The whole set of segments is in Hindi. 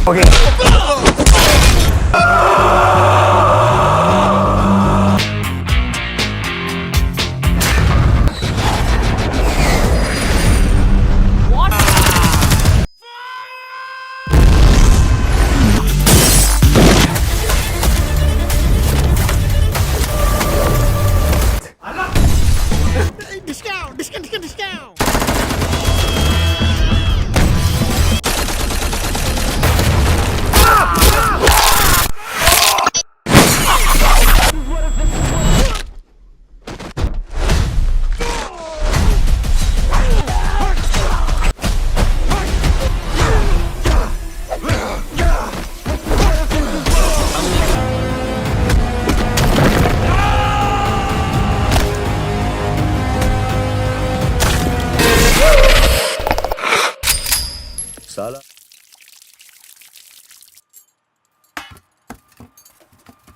Okay. Discount, discount, discount, discount. साला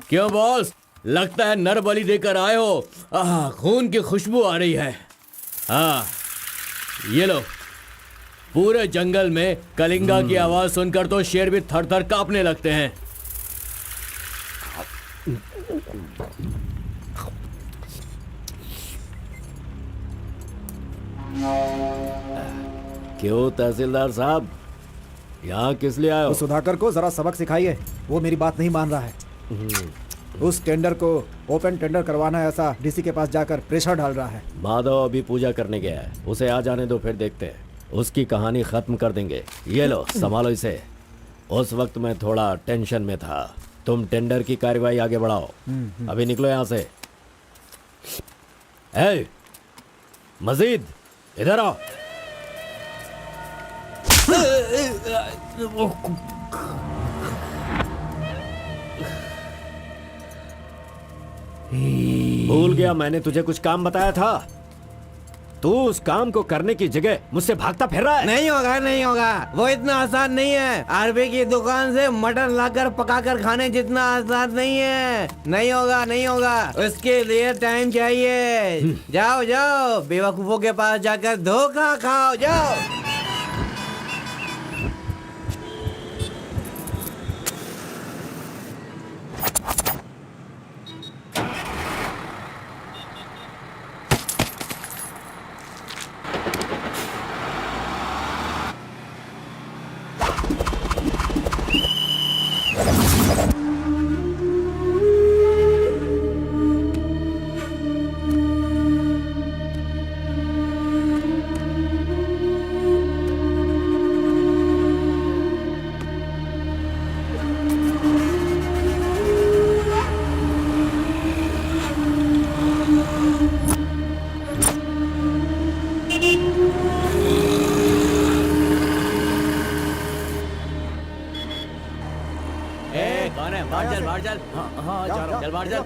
क्यों बॉस, लगता है नर बलि देकर आए हो। खून की खुशबू आ रही है। हाँ, ये लो। पूरे जंगल में कलिंगा की आवाज सुनकर तो शेर भी थर थर कांपने लगते हैं। क्यों तहसीलदार साहब, यहाँ किस लिए आए हो? उस सुधाकर को जरा सबक सिखाइए, वो मेरी बात नहीं मान रहा है। उस टेंडर को ओपन टेंडर करवाना है, ऐसा डीसी के पास जाकर प्रेशर डाल रहा है। माधव अभी पूजा करने गया है, उसे आ जाने दो, फिर देखते हैं। उसकी कहानी खत्म कर देंगे। ये लो, संभालो इसे। उस वक्त मैं थोड़ा टेंशन में था। तुम टेंडर की कार्रवाई आगे बढ़ाओ। अभी निकलो यहाँ से। ए, मजीद इधर आओ। भूल गया मैंने तुझे कुछ काम बताया था। तू उस काम को करने की जगह मुझसे भागता फिर रहा है। नहीं होगा, नहीं होगा। वो इतना आसान नहीं है। आरबी की दुकान से मटन लाकर पकाकर खाने जितना आसान नहीं है। नहीं होगा, नहीं होगा। उसके लिए टाइम चाहिए। जाओ जाओ, बेवकूफों के पास जाकर धोखा खाओ। जाओ। कौन है? बाहर चल, बाहर चल। हाँ, जा रहा हूँ। चल बाहर चल।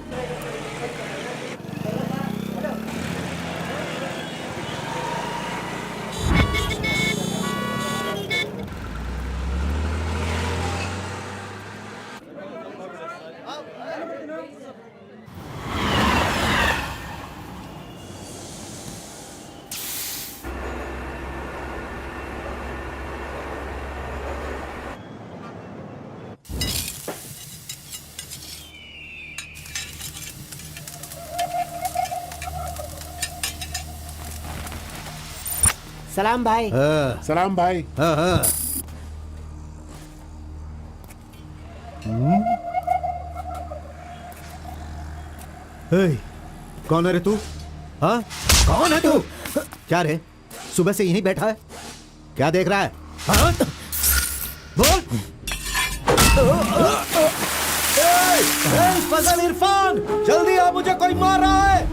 सलाम भाई। सलाम भाई। कौन है रे तू? हाँ, कौन है तू? क्या रे, सुबह से यहीं बैठा है? क्या देख रहा है? हाँ? बोल। फजल इरफान, जल्दी आ, मुझे कोई मार रहा है।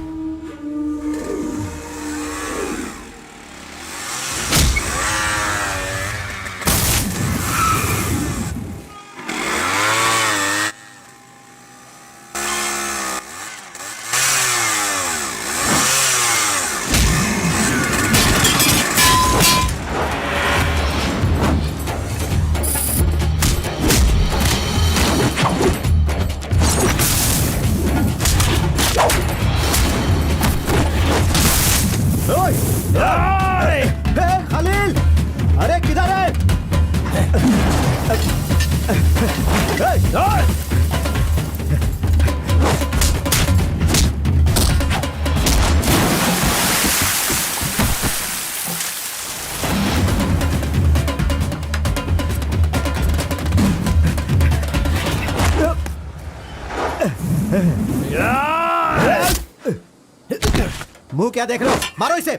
मुंह क्या देख रहे हो? मारो इसे।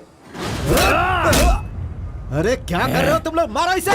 अरे क्या कर रहे हो तुम लोग? मारो इसे।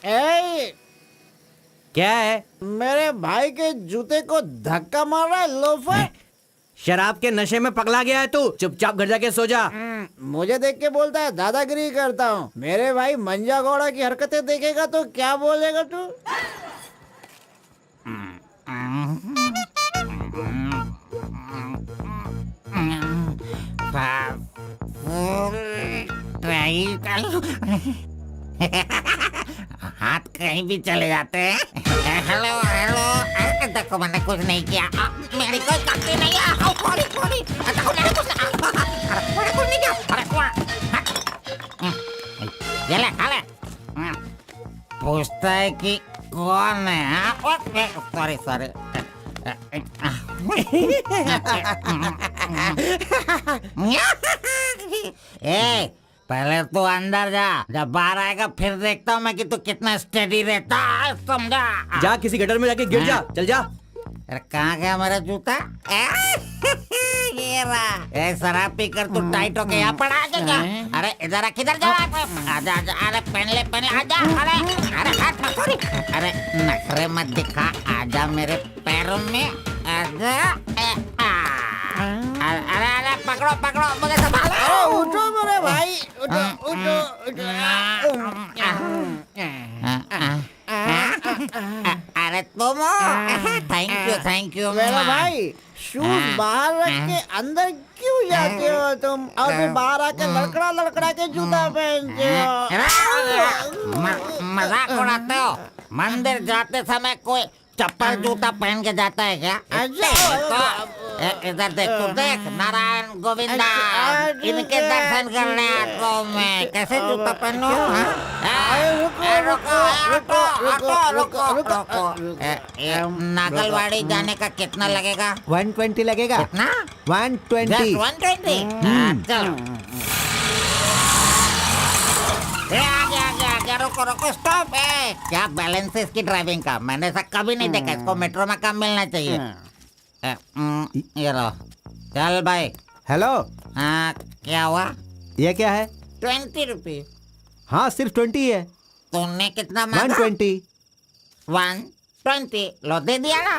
ए, क्या है? मेरे भाई के जूते को धक्का मार रहा है लोफर। शराब के नशे में पगला गया है तू। चुपचाप घर जाके सो जा। मुझे देख के बोलता है दादागिरी करता हूँ। मेरे भाई मंजा घोड़ा की हरकतें देखेगा तो क्या बोलेगा तू? हाथ कहीं भी चले जाते हैं। हेलो हेलो, देखो मैंने कुछ नहीं किया। मेरी कोई गलती नहीं है। सॉरी सॉरी, देखो मैंने कुछ नहीं किया। ये ले खा ले। पूछता है कि कौन है? Sorry sorry. ए, पहले तू अंदर जा, जब बाहर आएगा फिर देखता हूँ मैं कि तू कितना स्टेडी रहता है, समझा? जा किसी गटर में जाके गिर जा। चल जा। अरे कहाँ गया मेरा जूता? ये रहा। ए, शराब पीकर तू टाइट होके यहाँ पड़ा आजा क्या? अरे इधर आ, किधर जा? आजा आजा, अरे पहन ले आजा। अरे हाथ मत छोड़ी। अरे नखरे मत दिखा, आजा मेरे पैरों में आजा। अरे अरे पकड़ो पकड़ो, मुझे संभालो। उठो मेरे भाई, उठो उठो उठो। अरे तुम थैंक यू मेरा भाई, शूज बाहर रख के अंदर क्यों जाते हो तुम? और फिर बाहर आके लड़खड़ा लड़खड़ा के जूता पहनते हो। मजाक उड़ाते हो? मंदिर जाते समय कोई चप्पल जूता पहन के जाता है क्या? इधर देख, तू देख, नारायण गोविंदा, इनके दर्शन करने आता हूँ मैं। कैसे जूता पहनो? नागलवाड़ी जाने का कितना लगेगा? 120 लगेगा। कितना? 120। 120। चलो। आ गया, रुको, स्टॉप। क्या बैलेंस है इसकी ड्राइविंग का? मैंने ऐसा कभी नहीं देखा। इसको मेट्रो में काम मिलना चाहिए। ये लो, चल भाई। हेलो, हाँ, क्या हुआ? ये क्या है? 20 रुपये। हाँ, सिर्फ 20 है। तूने कितना मांगा? 120। 120 लो, दे दिया ना।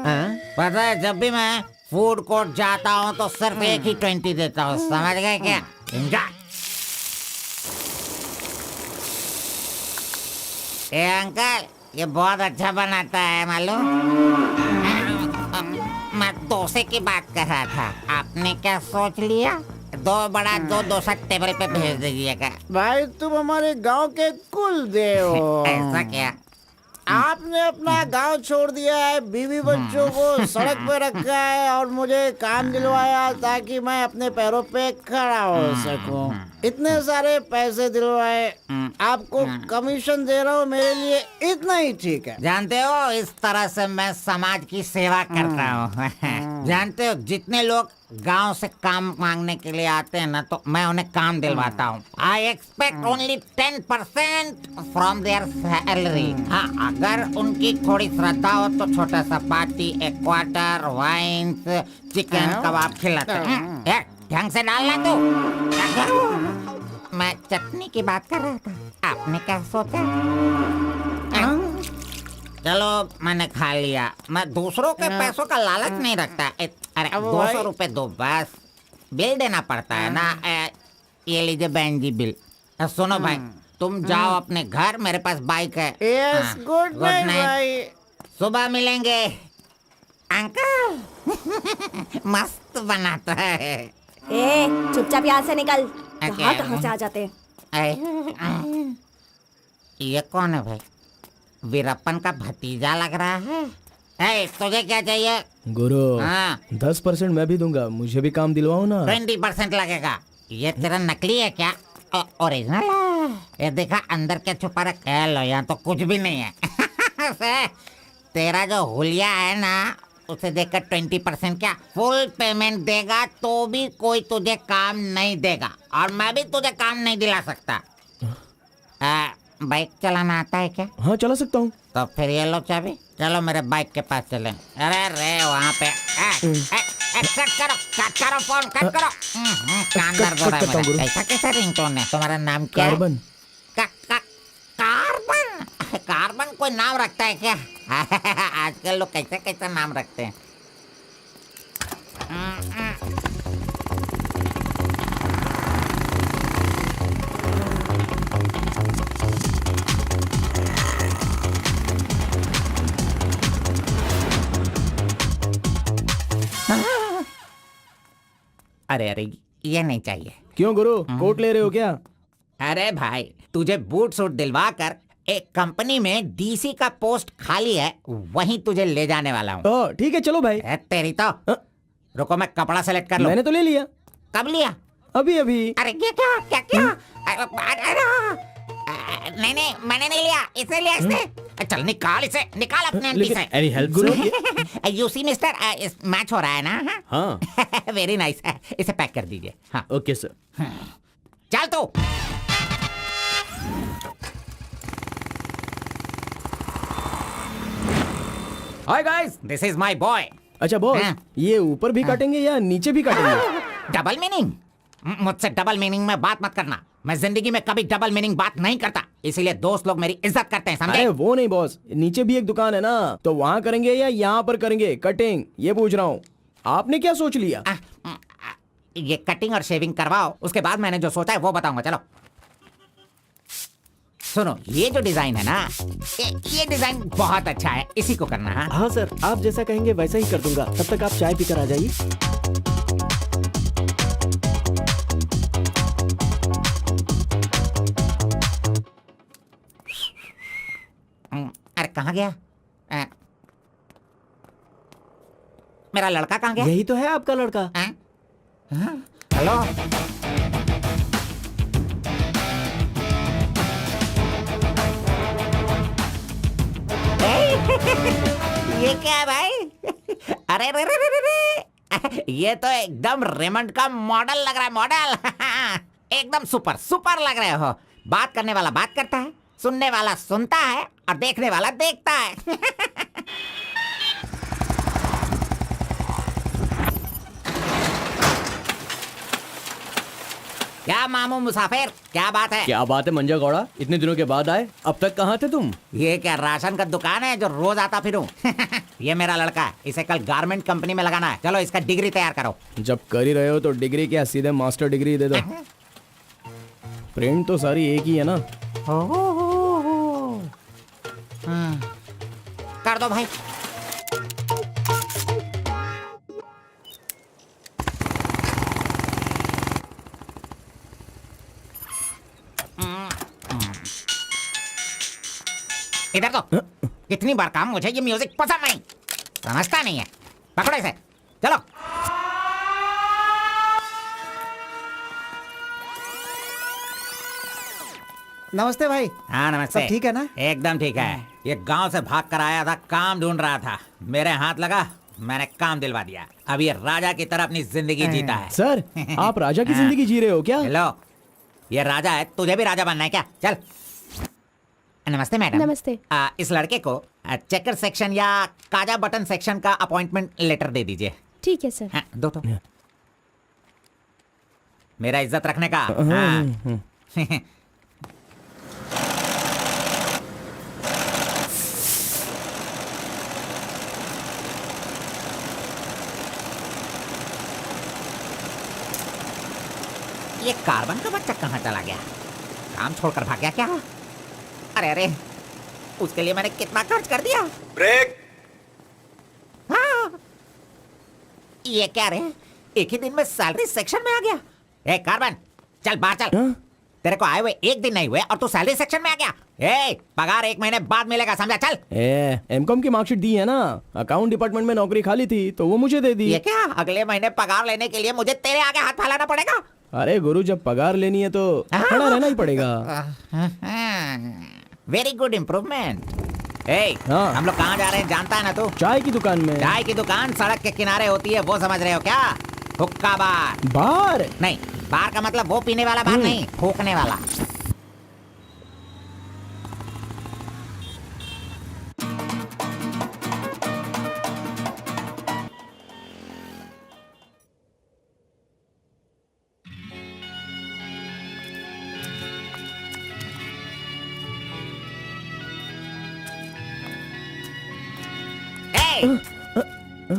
हाँ? पता है, जब भी मैं फूड कोर्ट जाता हूँ तो सिर्फ एक ही 20 देता हूँ, समझ गए क्या? एंजॉय। ए अंकल, ये बहुत अच्छा बनाता है मालूम। मैं डोसे की बात कर रहा था, आपने क्या सोच लिया? दो बड़ा दो डोसा टेबल पे भेज दीजिएगा। भाई तुम हमारे गांव के कुल देव हो। ऐसा क्या? आपने अपना गांव छोड़ दिया है, बीवी बच्चों को सड़क पे रखा है और मुझे काम दिलवाया ताकि मैं अपने पैरों पे खड़ा हो सकूं। इतने सारे पैसे दिलवाए, आपको कमीशन दे रहा हूँ, मेरे लिए इतना ही ठीक है। जानते हो, इस तरह से मैं समाज की सेवा करता हूँ। जानते हो, जितने लोग गांव से काम मांगने के लिए आते हैं ना, तो मैं उन्हें काम दिलवाता हूँ। I expect only 10% from there salary. हाँ, अगर उनकी थोड़ी श्रद्धा हो तो छोटा सा पार्टी, एक क्वार्टर, वाइन्स, चिकन कबाब खिलाते हैं। ढंग से डालना तू। मैं चटनी की बात कर रहा था, आपने क्या सोचा? चलो, मैंने खा लिया। मैं दूसरों के पैसों का लालच नहीं रखता। अरे 200 रुपए दो बस, बिल देना पड़ता है ना। ये लीजिए बहन जी बिल। सुनो भाई, तुम जाओ अपने घर, मेरे पास बाइक है। यस, गुड नाइट भाई। सुबह मिलेंगे। अंकल मस्त बनाता है। ए, चुपचाप यहाँ से निकल। क्या? कहाँ से आ जाते हैं? ये कौन है भाई? वीरप्पन का भतीजा लग रहा है। तुझे क्या चाहिए? गुरु, हाँ। 10% मैं भी दूंगा, मुझे भी काम दिलवाओ ना। 20% लगेगा। ये तेरा नकली है क्या? ओरिजिनल है। ये देखा अंदर क्या छुपा रखा है? लो, यहाँ तो कुछ भी नहीं है। तेरा जो हुलिया है ना, उसे देखकर 20% क्या फुल पेमेंट देगा तो भी कोई तुझे काम नहीं देगा, और मैं भी तुझे काम नहीं दिला सकता। बाइक चलाना आता है क्या? हाँ, चला सकता हूँ। तो फिर ये लो चाबी, चलो मेरे बाइक के पास चलें। अरे रे वहाँ पे कट करो फोन, कट करो। कान दर्द हो रहा है मेरा। कैसा कैसा रिंगटोन है? तुम्हारा नाम क्या है? कार्बन। कार्बन? कार्बन कोई नाम रखता है क्या? आजकल लोग कैसे कैसे नाम रखते हैं। अरे अरे, ये नहीं चाहिए। क्यों गुरु, कोट ले रहे हो क्या? अरे भाई, तुझे बूट सूट दिलवा कर एक कंपनी में डीसी का पोस्ट खाली है, वहीं तुझे ले जाने वाला हूँ। ठीक है, चलो भाई। तेरी तो। रुको, मैं कपड़ा सेलेक्ट कर लूं। मैंने तो ले लिया। कब लिया? अभी अभी। अरे ये क्या क्या क्या? नहीं नहीं, मैंने नहीं लिया, इसे लिया इसने। चल निकाल इसे, निकाल अपने आंटी से। Any help Guru? You see mister, match हो रहा है ना? हाँ। Very nice. इसे पैक कर दीजिए। हाँ, ओके सर। चल तू। Hi guys, this is my boy. अच्छा बॉस, ये ऊपर भी काटेंगे या नीचे भी काटेंगे? Double meaning? मुझसे डबल मीनिंग में बात मत करना। मैं जिंदगी में कभी डबल मीनिंग बात नहीं करता, इसीलिए दोस्त लोग मेरी इज्जत करते हैं, समझे? अरे वो नहीं बॉस, नीचे भी एक दुकान है ना, तो वहाँ करेंगे या यहाँ पर करेंगे कटिंग, ये पूछ रहा हूँ। आपने क्या सोच लिया? ये कटिंग और शेविंग करवाओ, उसके बाद मैंने जो सोचा है वो बताऊंगा। चलो सुनो, ये जो डिजाइन है ना, ये डिजाइन बहुत अच्छा है, इसी को करना है। हाँ सर, आप जैसा कहेंगे वैसा ही कर दूंगा। तब तक आप चाय पीकर आ जाइए। अरे कहाँ गया? मेरा लड़का कहाँ गया? यही तो है आपका लड़का। हेलो, ये क्या है भाई? अरे रे रे रे रे रे, ये तो एकदम रेमंड का मॉडल लग रहा है, मॉडल। एकदम सुपर सुपर लग रहे हो। बात करने वाला बात करता है, सुनने वाला सुनता है, और देखने वाला देखता है। क्या मामू मुसाफिर, क्या बात है? क्या बात है मंजा गौड़ा, इतने दिनों के बाद आए, अब तक कहाँ थे तुम? ये क्या राशन का दुकान है जो रोज आता फिरूं? ये मेरा लड़का है, इसे कल गारमेंट कंपनी में लगाना है। चलो इसका डिग्री तैयार करो। जब कर ही रहे हो तो डिग्री क्या, सीधे मास्टर डिग्री दे दो। प्रिंट तो सारी एक ही है ना। कर दो भाई। इधर तो कितनी बार कहा मुझे ये म्यूजिक पसंद नहीं, समझता नहीं है। पकड़ो इसे, चलो। नमस्ते भाई। हाँ नमस्ते। सब ठीक है ना? एकदम ठीक है। ये गांव से भाग कर आया था, काम ढूंढ रहा था, मेरे हाथ लगा, मैंने काम दिलवा दिया। अब ये राजा की तरह अपनी जिंदगी जीता है। सर, आप राजा की जिंदगी जी रहे हो क्या? हेलो, ये राजा है, तुझे भी राजा बनना है क्या? चल। नमस्ते मैडम। नमस्ते। इस लड़के को चेकर सेक्शन या काजा बटन सेक्शन का अपॉइंटमेंट लेटर दे दीजिए। ठीक है सर। हाँ, दो तो। मेरा इज्जत रखने का। हाँ। ये कार्बन का बच्चा कहाँ चला गया? काम छोड़कर भाग गया क्या? अरे अरे, उसके लिए मैंने कितना खर्च कर दिया। ब्रेक। हाँ। ये क्या रे, एक ही दिन में सैलरी सेक्शन में आ गया। ए कार्बन, चल बाहर चल। तेरे को आए हुए एक दिन नहीं हुए और तू सैलरी सेक्शन में आ गया। ए, पगार 1 महीने बाद मिलेगा, समझा? चल। एमकॉम की मार्कशीट दी है ना, अकाउंट डिपार्टमेंट में नौकरी खाली थी तो वो मुझे दे दी। ये क्या, अगले महीने पगार लेने के लिए मुझे तेरे आगे हाथ फैलाना पड़ेगा? अरे गुरु, जब पगार लेनी है तो खड़ा रहना ही पड़ेगा। Very good improvement. ए, हाँ। हम लोग कहाँ जा रहे हैं जानता है ना तू? चाय की दुकान में। चाय की दुकान सड़क के किनारे होती है, वो समझ रहे हो क्या? हुक्का बार। बार? नहीं, बार का मतलब वो पीने वाला बार नहीं, फूकने वाला।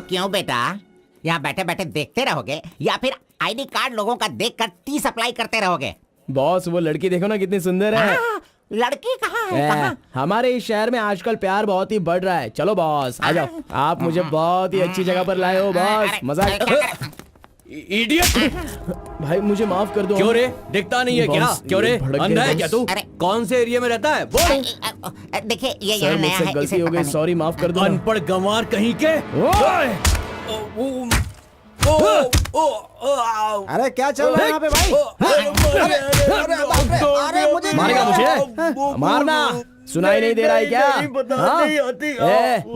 क्यों बेटा, यहाँ बैठे बैठे देखते रहोगे या फिर आईडी कार्ड लोगों का देखकर टी सप्लाई करते रहोगे? बॉस, वो लड़की देखो ना कितनी सुंदर है। लड़की कहाँ है? कहाँ? हमारे इस शहर में आजकल प्यार बहुत ही बढ़ रहा है। चलो बॉस, आ जाओ। आप मुझे बहुत ही अच्छी जगह पर लाए हो बॉस। मजा इडियट! भाई मुझे माफ कर दो। क्यों रे, दिखता नहीं है क्या? बॉस, क्यों रे, भड़क गए अंधा है बॉस। क्या तू? अरे। कौन से एरिया में रहता है? बोल। देखिए, ये सर, यहाँ नया मुझसे है, गलती इसे हो पता गई, नहीं। सॉरी, माफ कर दो। अनपढ़ गंवार कहीं के। अरे क्या चल रहा है यहाँ पे भाई? अरे मुझे मारेगा मुझे? मारना सुनाई नहीं दे रहा है क्या? हाँ?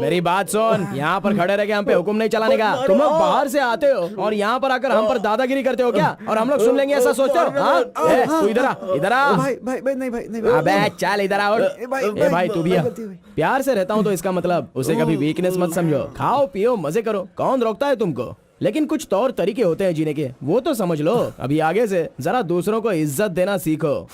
मेरी बात सुन, यहाँ पर खड़े रह के हम पे हुक्म नहीं चलाने का। तुम लोग बाहर से आते हो और यहाँ पर आकर हम पर दादागिरी करते हो क्या? और हम लोग सुन लेंगे ऐसा सोचते हो? हाँ? तू इधर आ, इधर आ। भाई भाई भाई नहीं भाई नहीं। अबे चल इधर आ। ए भाई तू भी आ। प्यार से रहता हूँ तो इसका मतलब उसे कभी वीकनेस मत समझो। खाओ पियो मजे करो, कौन रोकता है तुमको? लेकिन कुछ तौर तरीके होते हैं जीने के, वो तो समझ लो। अभी आगे से जरा दूसरों को इज्जत देना सीखो।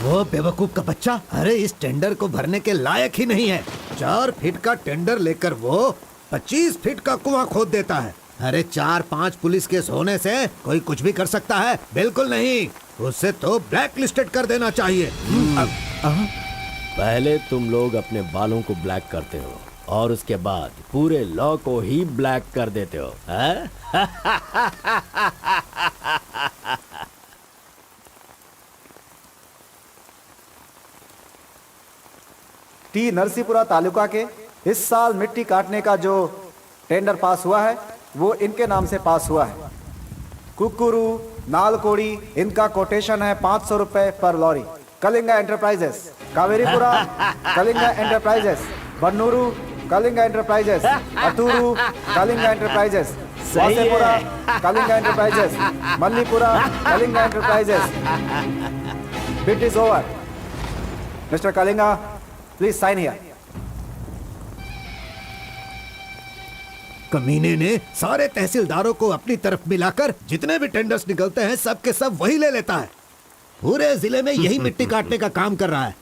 वो बेवकूफ का बच्चा, अरे इस टेंडर को भरने के लायक ही नहीं है। 4 फीट का टेंडर लेकर वो 25 फीट का कुआं खोद देता है। अरे 4-5 पुलिस केस होने से कोई कुछ भी कर सकता है? बिल्कुल नहीं, उसे तो ब्लैक लिस्टेड कर देना चाहिए। पहले तुम लोग अपने बालों को ब्लैक करते हो और उसके बाद पूरे लॉ को ही ब्लैक कर देते हो। टी नरसीपुरा तालुका के इस साल मिट्टी काटने का जो टेंडर पास हुआ है वो इनके नाम से पास हुआ है। कुकुरू, नालकोड़ी, इनका कोटेशन है 500 रुपए पर lorry. Kalinga enterprises, Kaveripura Kalinga enterprises, Bannuru Kalinga enterprises, Atturu Kalinga enterprises, Vasepura Kalinga enterprises, Mallipura Kalinga enterprises. Bit is over. Mister Kalinga, please sign here. कमीने ने सारे तहसीलदारों को अपनी तरफ मिलाकर जितने भी टेंडर्स निकलते हैं सब के सब वही ले लेता है। पूरे जिले में यही मिट्टी काटने का काम कर रहा है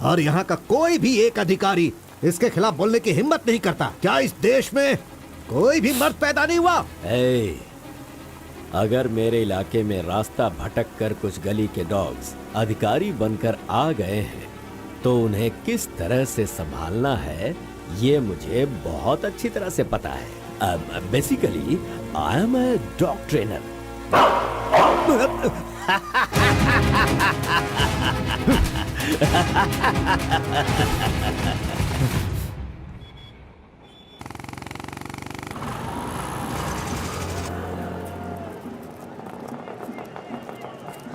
और यहाँ का कोई भी एक अधिकारी इसके खिलाफ बोलने की हिम्मत नहीं करता। क्या इस देश में कोई भी मर्द पैदा नहीं हुआ? अगर मेरे इलाके में रास्ता भटक कर कुछ गली के डॉग्स अधिकारी बनकर आ गए हैं तो उन्हें किस तरह से संभालना है ये मुझे बहुत अच्छी तरह से पता है। Basically I am a dog trainer.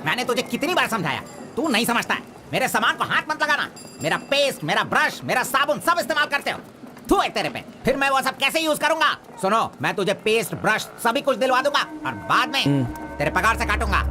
मैंने तुझे कितनी बार समझाया, तू नहीं समझता है। मेरे सामान को हाथ मत लगाना। मेरा पेस्ट, मेरा ब्रश, मेरा साबुन सब इस्तेमाल करते हो। थू है तेरे पे। फिर मैं वो सब कैसे यूज करूंगा? सुनो, मैं तुझे पेस्ट, ब्रश सभी कुछ दिलवा दूंगा और बाद में तेरे पगार से काटूंगा।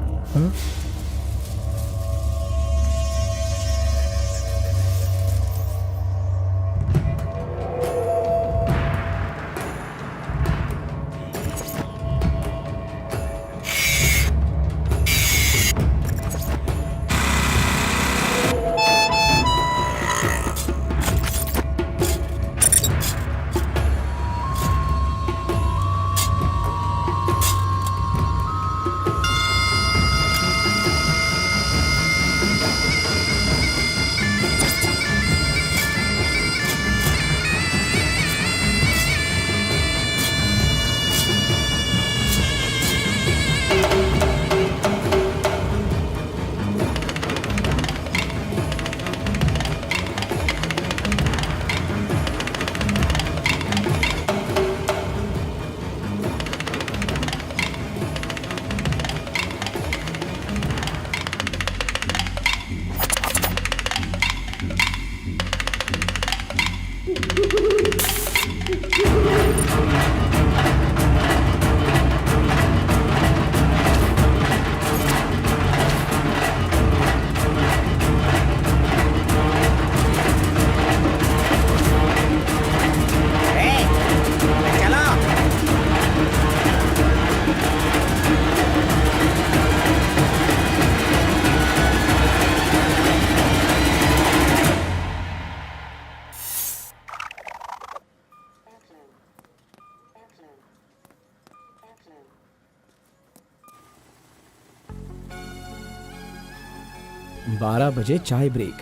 बारह बजे चाय ब्रेक,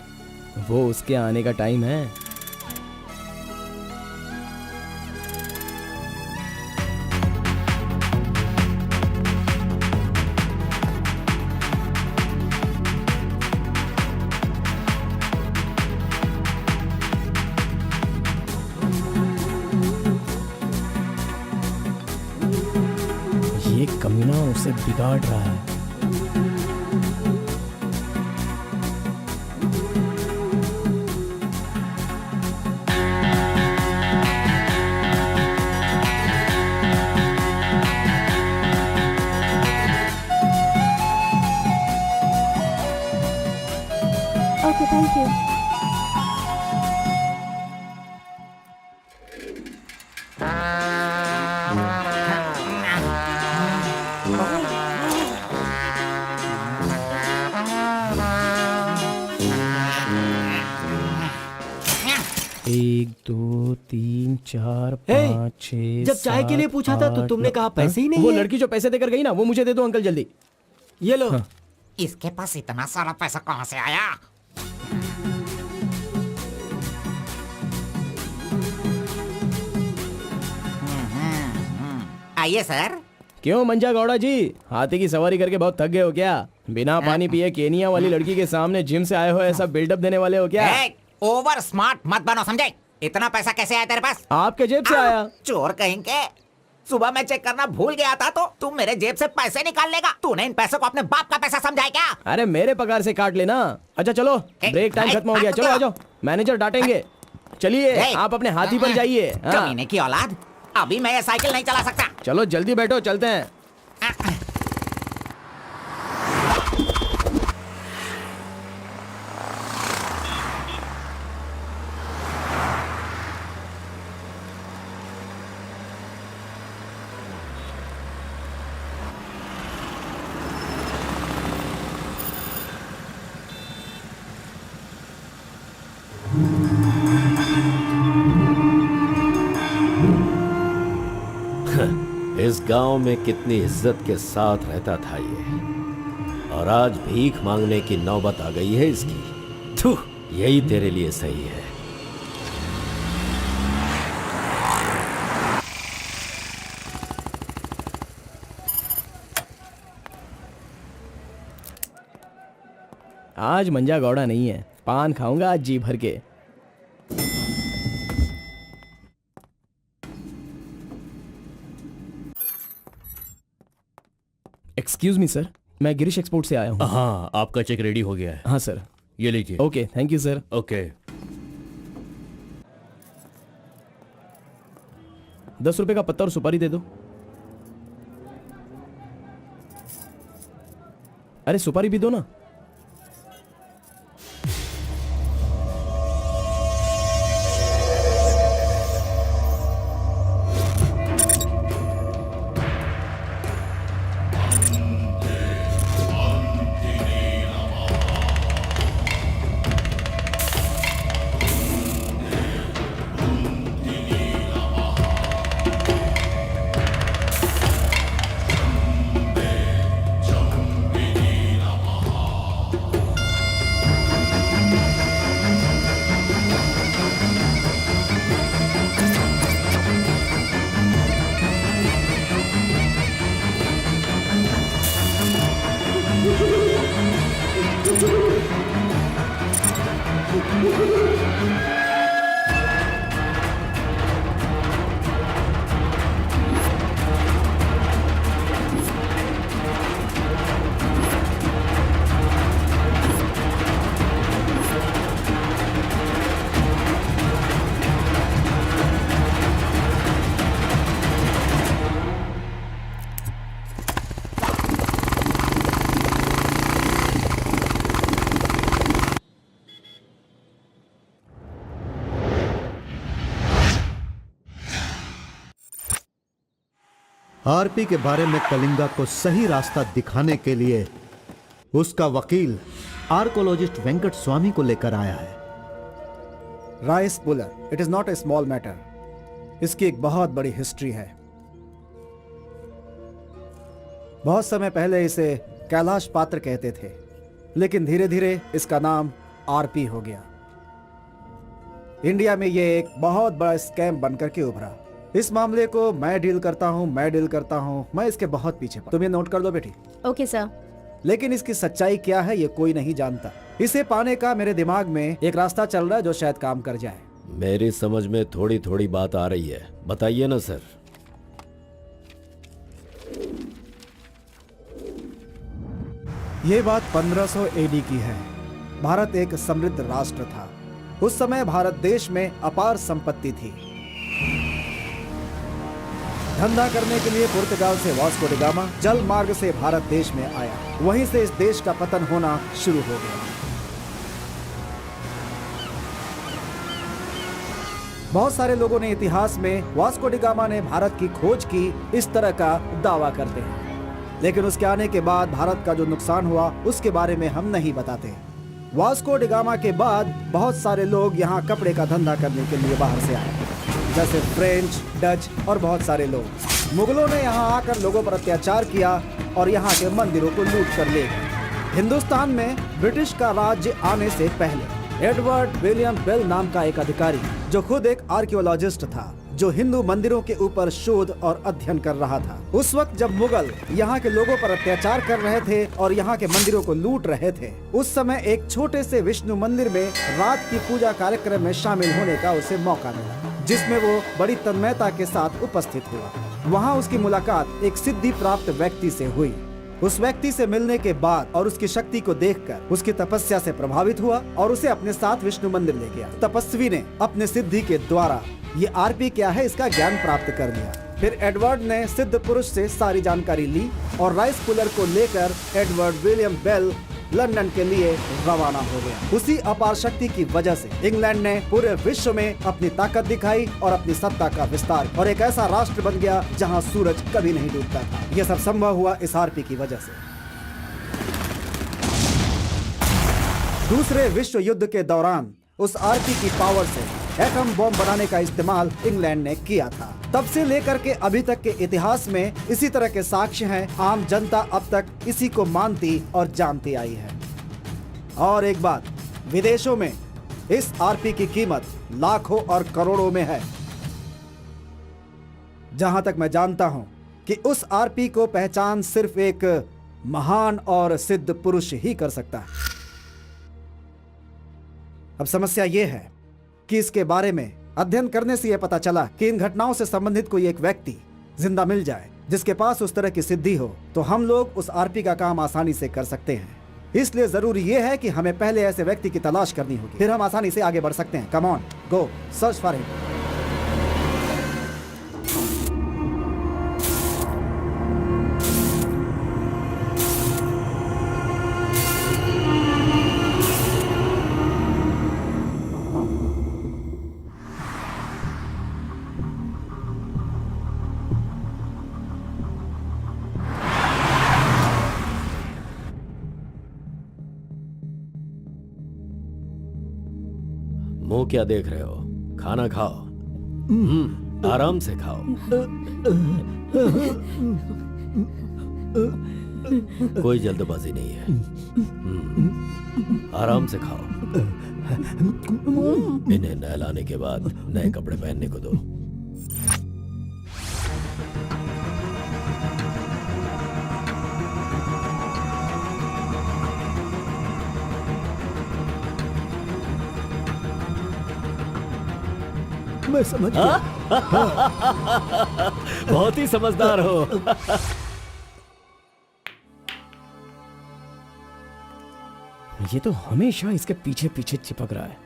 वो उसके आने का टाइम है। ये कमीना उसे बिगाड़ रहा है। Okay, thank you. एक, दो, तीन, चार, पाँच, छः, जब चाय के लिए सात, पूछा था तो आठ, तुमने नौ। कहा पैसे ही नहीं वो है। लड़की जो पैसे देकर गई ना, वो मुझे दे दो अंकल जल्दी। ये लो। इसके पास इतना सारा पैसा कहाँ से आया? आइए सर। क्यों मंजा गौड़ा जी, हाथी की सवारी करके बहुत थक गए हो क्या? बिना पानी पिए केनिया वाली लड़की के सामने जिम से आए हो, ऐसा बिल्डअप देने वाले हो क्या? ओवर स्मार्ट मत बनो, समझे? इतना पैसा कैसे आया तेरे पास? आपके जेब से आया। चोर कहेंगे। सुबह मैं चेक करना भूल गया था तो तू मेरे जेब से पैसे निकाल लेगा। तूने इन पैसों को अपने बाप का पैसा समझा है क्या? अरे मेरे पगार से काट लेना। अच्छा चलो, ब्रेक टाइम खत्म हो गया, चलो आ जाओ, मैनेजर डांटेंगे। चलिए आप अपने हाथी पर जाइए। हाँ। कमीने की औलाद, अभी मैं ये साइकिल नहीं चला सकता। चलो जल्दी बैठो, चलते हैं। इस गांव में कितनी इज्जत के साथ रहता था ये, और आज भीख मांगने की नौबत आ गई है इसकी। थू, यही तेरे लिए सही है। आज मंजा गौड़ा नहीं है, पान खाऊंगा आज जी भर के। एक्सक्यूज मी सर, मैं गिरीश एक्सपोर्ट से आया हूँ। हाँ, आपका चेक रेडी हो गया है। हाँ सर। ये लीजिए। Okay, thank you sir. Okay. 10 रुपए का पत्ता और सुपारी दे दो। अरे सुपारी भी दो ना। आरपी के बारे में कलिंगा को सही रास्ता दिखाने के लिए उसका वकील आर्कोलॉजिस्ट वेंकट स्वामी को लेकर आया है। Rice puller, it is not a small matter. इसकी एक बहुत बड़ी हिस्ट्री है। बहुत समय पहले इसे कैलाश पात्र कहते थे, लेकिन धीरे धीरे इसका नाम आरपी हो गया। इंडिया में यह एक बहुत बड़ा स्कैम बनकर के उभरा। इस मामले को मैं डील करता हूँ, मैं इसके बहुत पीछे। तुम ये नोट कर दो बेटी। Okay sir. लेकिन इसकी सच्चाई क्या है ये कोई नहीं जानता। इसे पाने का मेरे दिमाग में एक रास्ता चल रहा है जो शायद काम कर जाए। मेरी समझ में थोड़ी थोड़ी बात आ रही है, बताइए ना सर। ये बात 1500 एडी की है। भारत एक समृद्ध राष्ट्र था। उस समय भारत देश में अपार संपत्ति थी। धंधा करने के लिए पुर्तगाल से वास्को डी गामा जल मार्ग से भारत देश में आया। वहीं से इस देश का पतन होना शुरू हो गया। बहुत सारे लोगों ने इतिहास में वास्को डी गामा ने भारत की खोज की इस तरह का दावा करते हैं, लेकिन उसके आने के बाद भारत का जो नुकसान हुआ उसके बारे में हम नहीं बताते। वास्को डी गामा के बाद बहुत सारे लोग यहाँ कपड़े का धंधा करने के लिए बाहर से आए, जैसे फ्रेंच, डच और बहुत सारे लोग। मुगलों ने यहाँ आकर लोगों पर अत्याचार किया और यहाँ के मंदिरों को लूट कर ले गए। हिंदुस्तान में ब्रिटिश का राज्य आने से पहले एडवर्ड विलियम बेल नाम का एक अधिकारी, जो खुद एक आर्कियोलॉजिस्ट था, जो हिंदू मंदिरों के ऊपर शोध और अध्ययन कर रहा था। उस वक्त जब मुगल यहाँ के लोगों पर अत्याचार कर रहे थे और यहाँ के मंदिरों को लूट रहे थे, उस समय एक छोटे से विष्णु मंदिर में रात की पूजा कार्यक्रम में शामिल होने का उसे मौका मिला, जिसमें वो बड़ी तन्मयता के साथ उपस्थित हुआ। वहाँ उसकी मुलाकात एक सिद्धि प्राप्त व्यक्ति से हुई। उस व्यक्ति से मिलने के बाद और उसकी शक्ति को देखकर उसकी तपस्या से प्रभावित हुआ और उसे अपने साथ विष्णु मंदिर ले गया। तपस्वी ने अपने सिद्धि के द्वारा ये आरपी क्या है इसका ज्ञान प्राप्त कर लिया। फिर एडवर्ड ने सिद्ध पुरुष से सारी जानकारी ली और राइस पुलर को लेकर एडवर्ड विलियम बेल लंदन के लिए रवाना हो गया। उसी अपार शक्ति की वजह से इंग्लैंड ने पूरे विश्व में अपनी ताकत दिखाई और अपनी सत्ता का विस्तार, और एक ऐसा राष्ट्र बन गया जहां सूरज कभी नहीं डूबता था। यह सब संभव हुआ इस आरपी की वजह से। दूसरे विश्व युद्ध के दौरान उस आरपी की पावर से एटम बॉम्ब बनाने का इस्तेमाल इंग्लैंड ने किया था। तब से लेकर के अभी तक के इतिहास में इसी तरह के साक्ष्य हैं। आम जनता अब तक इसी को मानती और जानती आई है। और एक बात, विदेशों में इस आरपी की कीमत लाखों और करोड़ों में है। जहां तक मैं जानता हूं कि उस आरपी को पहचान सिर्फ एक महान और सिद्ध पुरुष ही कर सकता है। अब समस्या यह है कि इसके बारे में अध्ययन करने से यह पता चला कि इन घटनाओं से संबंधित कोई एक व्यक्ति जिंदा मिल जाए जिसके पास उस तरह की सिद्धि हो, तो हम लोग उस आरपी का काम आसानी से कर सकते हैं। इसलिए जरूरी यह है कि हमें पहले ऐसे व्यक्ति की तलाश करनी होगी, फिर हम आसानी से आगे बढ़ सकते हैं। Come on, go search for him. मुंह क्या देख रहे हो? खाना खाओ। आराम से खाओ। कोई जल्दबाजी नहीं है। आराम से खाओ। इन्हें नहलाने के बाद नए कपड़े पहनने को दो। मैं समझ गया। बहुत ही समझदार हो। ये तो हमेशा इसके पीछे पीछे चिपक रहा है।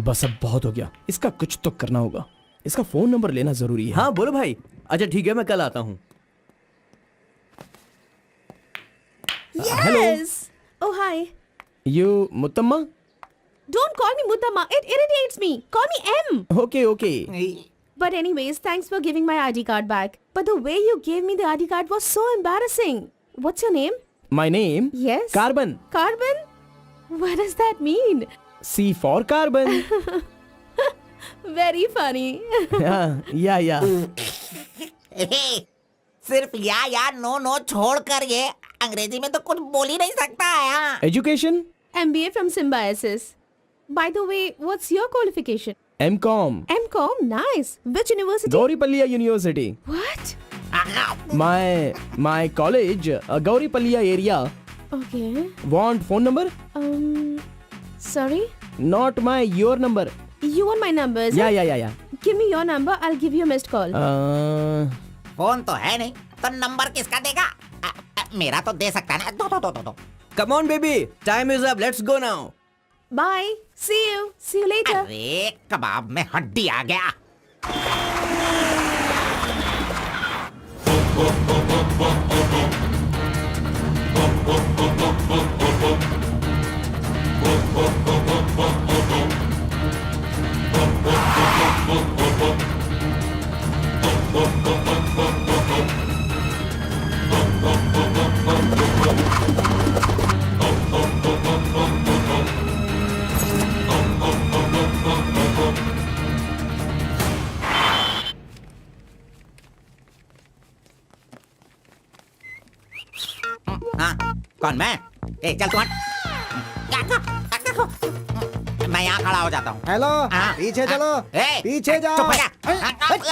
बस अब बहुत हो गया, इसका कुछ तो करना होगा। इसका फोन नंबर लेना जरूरी है। हाँ बोलो भाई। अच्छा ठीक है, मैं कल आता हूँ। Yes. Oh hi. You Muthamma? Don't call me Mutamma. It irritates me. Call me M. Okay okay. But anyways, thanks for giving my ID card back. But the way you gave me the ID card was so embarrassing. What's your name? My name? Yes. Carbon. Carbon? What does that mean? C for carbon. Very funny. या सिर्फ या नो नो छोड़ कर ये अंग्रेजी में तो कुछ बोल ही नहीं सकता है। हाँ। Education? MBA from Symbiosis. By the way, what's your qualification? M.Com. M.Com? Nice. Which university? Gauripalliya university. What? My college, Gauripalliya area. Okay. Want phone number? Sorry? Not your number. You want my number, is it? Yeah. Give me your number, I'll give you a missed call. Phone तो है नहीं, तो नंबर किसका देगा? मेरा तो दे सकता है ना। दो। Come on baby, time is up. Let's go now. Bye. See you. See you later. अरे कबाब में हड्डी आ गया। हाँ, कौन मैं? ए चल तू हट। मैं यहाँ खड़ा हो जाता हूँ। हेलो, हाँ, पीछे चलो। ए, पीछे जाओ। चुप हो जा।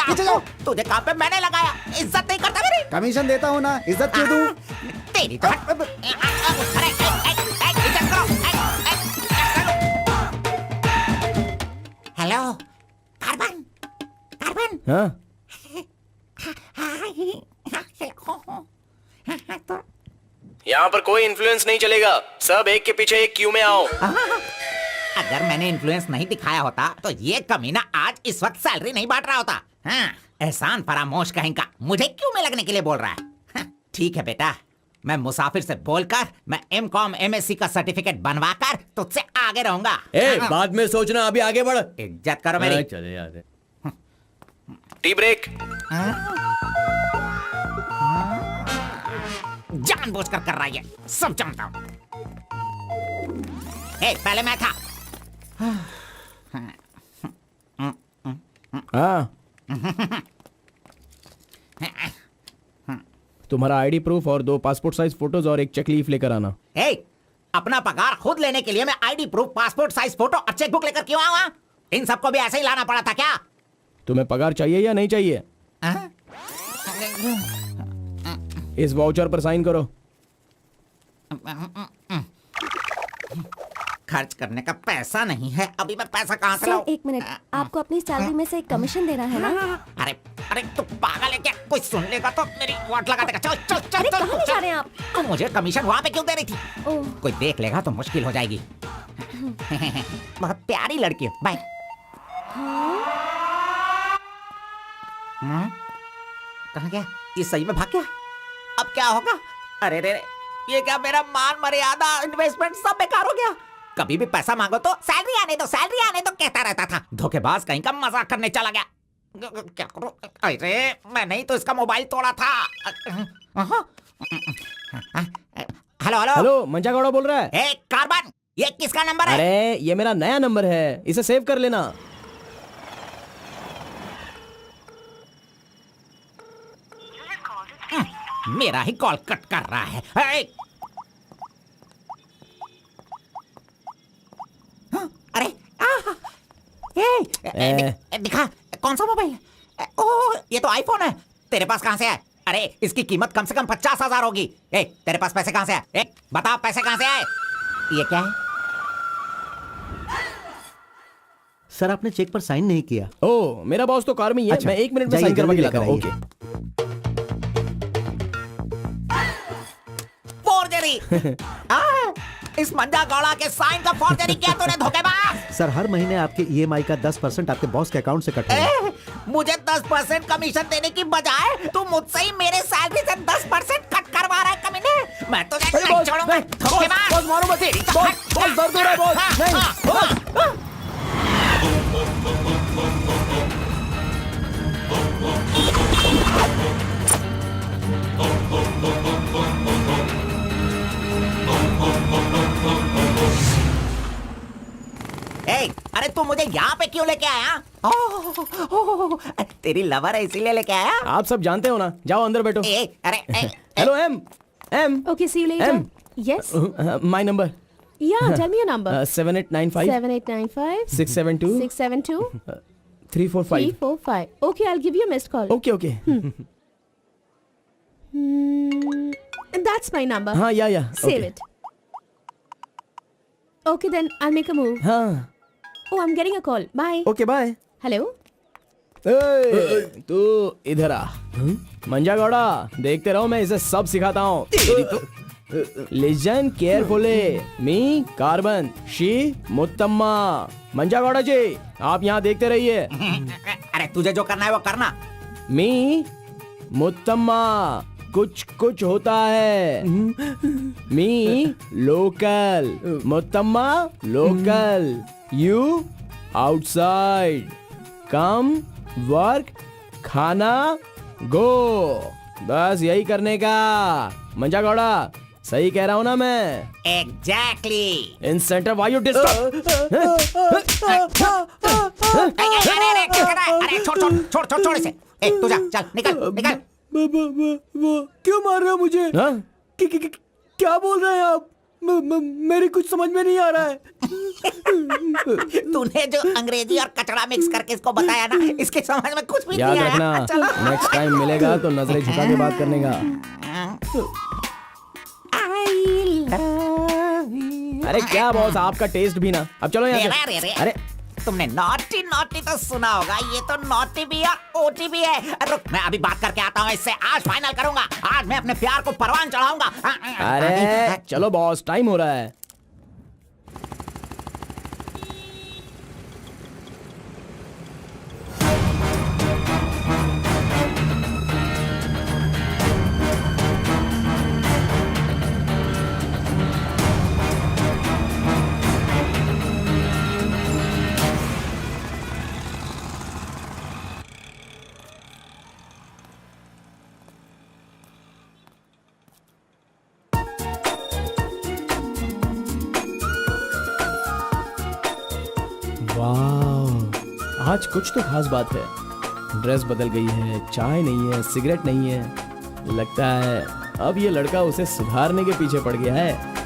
पीछे जाओ। तुझे काम पे मैंने लगाया, इज्जत नहीं करता मेरी। कमीशन देता हूँ ना, इज्जत क्यों दूँ? तेरी तो हट। अरे इज्जत करो। Hello, carbon. हाँ? यहाँ पर कोई इन्फ्लुएंस नहीं चलेगा। सब एक के पीछे एक क्यू में आओ। अगर मैंने इन्फ्लुएंस नहीं दिखाया होता तो ये कमीना आज इस वक्त सैलरी नहीं बांट रहा होता। हाँ, एहसान फरामोश कहीं का मुझे क्यों में लगने के लिए बोल रहा है? हाँ, ठीक है बेटा, मैं मुसाफिर से बोलकर मैं M.Com MSc का सर्टिफिकेट बनवाकर तुझसे आगे रहूंगा। हाँ, बाद में सोचना, अभी आगे बढ़। इज्जत करो मेरी। चले जाते। Tea break. जानबूझकर कर रहा है ये, सब जानता हूँ। पहले मैं था। हाँ, तुम्हारा आईडी प्रूफ और 2 पासपोर्ट साइज फोटोज और एक चेक लीफ लेकर आना। ए, अपना पगार खुद लेने के लिए मैं ID proof, passport size photo और चेकबुक लेकर क्यों आऊंगा? इन सबको भी ऐसे ही लाना पड़ा था क्या? तुम्हें पगार चाहिए या नहीं चाहिए? हाँ? इस वाउचर पर साइन करो। खर्च करने का पैसा नहीं है, अभी मैं पैसा कहाँ से सर लाऊं? 1 मिनट, आपको अपनी सैलरी में से एक कमीशन देना है ना? अरे अरे तू पागल है क्या? कोई सुन लेगा तो मेरी वाट लगा देगा। चल चल चल अरे चल, कहाँ ले चल। जा रहे हैं आप? तो मुझे कमीशन वहाँ पे क्यों दे रही थी? ओह, कोई देख लेगा तो मुश्किल हो जाएगी। बहुत प्यारी लड़की हो। बाय। कहाँ गया? ये सही में भाग गया? अब क्या होगा? अरे रे, ये क्या मेरा मान मर्यादा इन्वेस्टमेंट सब बेकार हो गया? कभी भी पैसा मांगो तो सैलरी आने दो कहता रहता था। धोखेबाज कहीं का मजाक करने चला गया। क्या करूं? अरे मैंने ही तो इसका मोबाइल तोड़ा था। हेलो हेलो हेलो, मंजा गौड़ा बोल रहा है। ए कार्बन, ये किसका नंबर है? अरे ये मेरा नया नंबर है, इसे सेव कर लेना। मेरा ही कॉल कट कर रहा है। अरे दिखा, कौन सा मोबाइल है? ओह, ये तो आईफोन है। तेरे पास कहाँ से है? अरे इसकी कीमत कम से कम 50,000 होगी। तेरे पास पैसे कहाँ से आए? बता, पैसे कहाँ से आए? ये क्या है? सर आपने चेक पर साइन नहीं किया। ओ, मेरा बॉस तो कार में ही है। अच्छा, मैं 1 मिनट में जाइए, साइन करवा के जल्दी लाता हूँ। लेकर ओके। फोर्जरी! इस मंजा गौड़ा के साइन का फोर्जरी किया तूने, धोखेबाज! सर हर महीने आपके ईएमआई का 10% आपके बॉस के अकाउंट से कट होगा। मुझे 10% कमीशन देने की बजाय तू मुझसे ही मेरे सैलरी से 10% कट करवा रहा है कमीने। मैं तुझे नहीं छोड़ूंगा, धोखेबाज! बॉस मारो मत। तेरी तो बॉस दर्द हो रहा है बॉस। नहीं, अरे तू मुझे यहाँ पे क्यों लेके आया? तेरी लवर है इसीलिए लेके आया? आप सब जानते हो ना। जाओ अंदर बैठो। Hello M. Okay, see you later. M. Yes. My number Yeah, tell me your number. 7895 7895 672 672 345. 345. Okay, I'll give you a missed call. Okay okay. That's my number. हाँ या Save it. Okay, then I'll make a move. हाँ Oh, I'm getting a call. Bye. Okay bye. Hello? तू इधर आ। मंजा गौड़ा, देखते रहो, मैं इसे सब सिखाता हूँ। Listen carefully. Me carbon, she Muthamma. Manja Gowda ji, आप यहाँ देखते रहिए। अरे तुझे जो करना है वो करना। मी मुत्तम्मा, कुछ कुछ होता है। Me local, Muthamma local, you outside. Come work, खाना गो। बस यही करने का। मंजा गौड़ा, सही कह रहा हूँ ना मैं? Exactly. In centre why you disturb. अरे छोड़ इसे। तू जा, चल निकल। क्यों मार रहे हो मुझे? क्या बोल रहे हैं आप? मेरी कुछ समझ में नहीं आ रहा है। तूने जो अंग्रेजी और कचड़ा मिक्स करके इसको बताया ना, इसके समझ में कुछ भी नहीं याद आया। रखना, नेक्स्ट टाइम मिलेगा तो नजरें झुका के बात करने का। अरे क्या बॉस, आपका टेस्ट भी ना। अब चलो यहाँ से। अरे तुमने नॉटी तो सुना होगा, ये तो नॉटी भी है, ओटी भी है। रुक, मैं अभी बात करके आता हूँ इससे। आज फाइनल करूंगा। आज मैं अपने प्यार को परवान चढ़ाऊंगा। अरे चलो बॉस, टाइम हो रहा है। वाह, आज कुछ तो खास बात है। ड्रेस बदल गई है, चाय नहीं है, सिगरेट नहीं है। लगता है अब ये लड़का उसे सुधारने के पीछे पड़ गया है।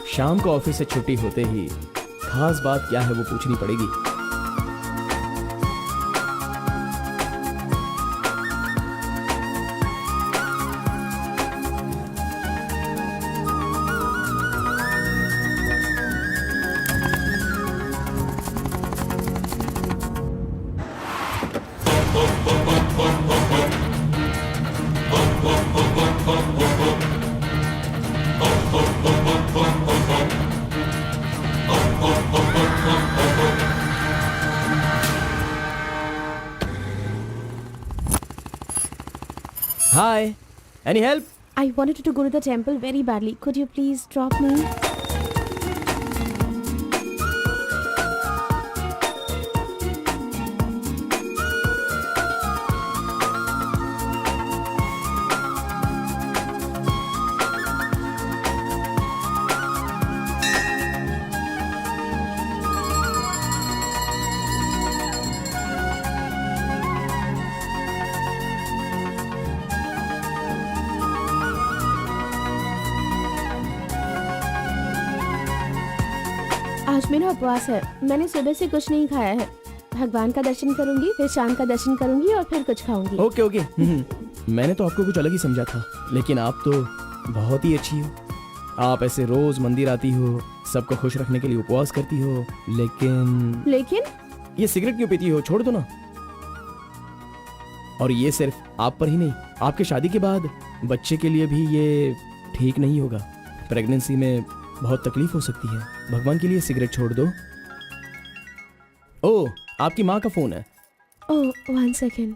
शाम को ऑफिस से छुट्टी होते ही खास बात क्या है वो पूछनी पड़ेगी। Hi, any help? I wanted to go to the temple very badly. Could you please drop me? आज मेरा उपवास है। मैंने सुबह से कुछ नहीं खाया है। भगवान का दर्शन करूंगी, फिर शाम का दर्शन करूंगी और फिर कुछ खाऊंगी। Okay okay. मैंने तो आपको कुछ अलग ही समझा था, लेकिन आप तो बहुत ही अच्छी हो। आप ऐसे रोज मंदिर आती हो, सबको खुश रखने के लिए उपवास करती हो, लेकिन ये सिगरेट क्यों पीती हो? छोड़ दो ना। और ये सिर्फ आप पर ही नहीं, आपके शादी के बाद बच्चे के लिए भी ये ठीक नहीं होगा। प्रेगनेंसी में बहुत तकलीफ हो सकती है। भगवान के लिए सिगरेट छोड़ दो। ओह, आपकी माँ का फोन है। ओह, 1 सेकेंड।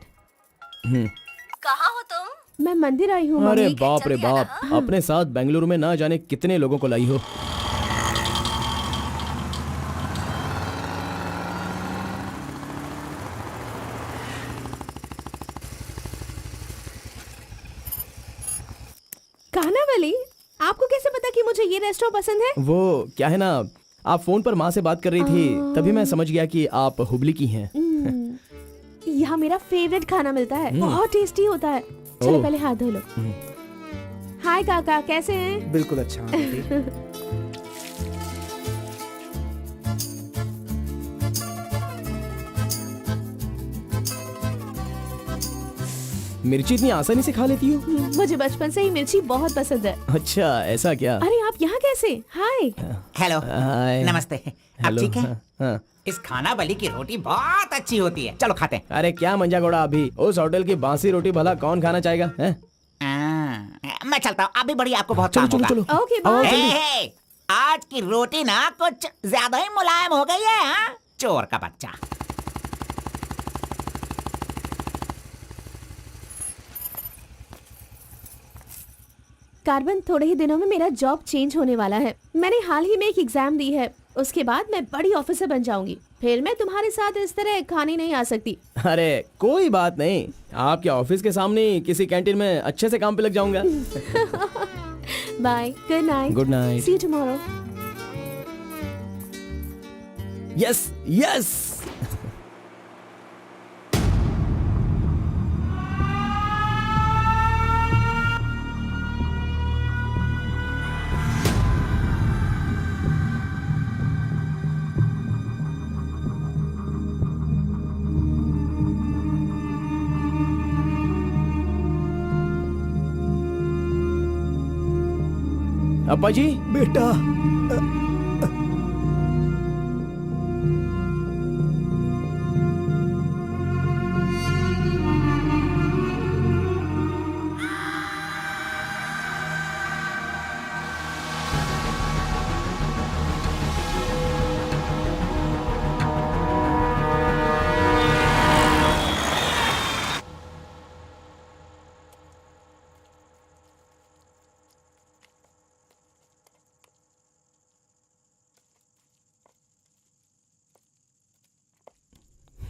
कहाँ हो तुम? मैं मंदिर आई हूँ। अरे मम्मी। बाप रे बाप, अपने साथ बेंगलुरु में ना जाने कितने लोगों को लाई हो। कानावली, आपको कैसे पता कि मुझे ये रेस्टोरेंट पसंद है? वो क्या है ना, आप फोन पर माँ से बात कर रही थी, तभी मैं समझ गया कि आप हुबली की हैं। यहाँ मेरा फेवरेट खाना मिलता है, बहुत टेस्टी होता है। चलो पहले हाथ धो लो। हाय काका, कैसे हैं? बिल्कुल अच्छा। मिर्ची इतनी आसानी से खा लेती हो? मुझे बचपन से ही मिर्ची बहुत पसंद है। अच्छा, ऐसा क्या? अरे आप यहाँ कैसे? हाय। हेलो, हाय। नमस्ते। आप हेलो, ठीक है? हाँ। इस खाना बली की रोटी बहुत अच्छी होती है, चलो खाते हैं। अरे क्या मंजा घोड़ा, अभी उस होटल की बासी रोटी भला कौन खाना चाहेगा? हैं? मैं चलता हूँ, अभी बड़ी आपको बहुत चलो काम चलो होगा। चलो। ओके, आओ, बाय। जल्दी। हे, आज की रोटी ना कुछ ज्यादा ही मुलायम हो गई है। हाँ? चोर का बच्चा। कार्बन, थोड़े ही दिनों में मेरा जॉब चेंज होने वाला है। मैंने हाल ही में एक एग्जाम दी है, उसके बाद मैं बड़ी ऑफिसर बन जाऊंगी। फिर मैं तुम्हारे साथ इस तरह खाने नहीं आ सकती। अरे कोई बात नहीं, आपके ऑफिस के सामने किसी कैंटीन में अच्छे से काम पे लग जाऊंगा। Bye, good night. Good night. See you tomorrow. Yes yes. अप्पा जी, बेटा,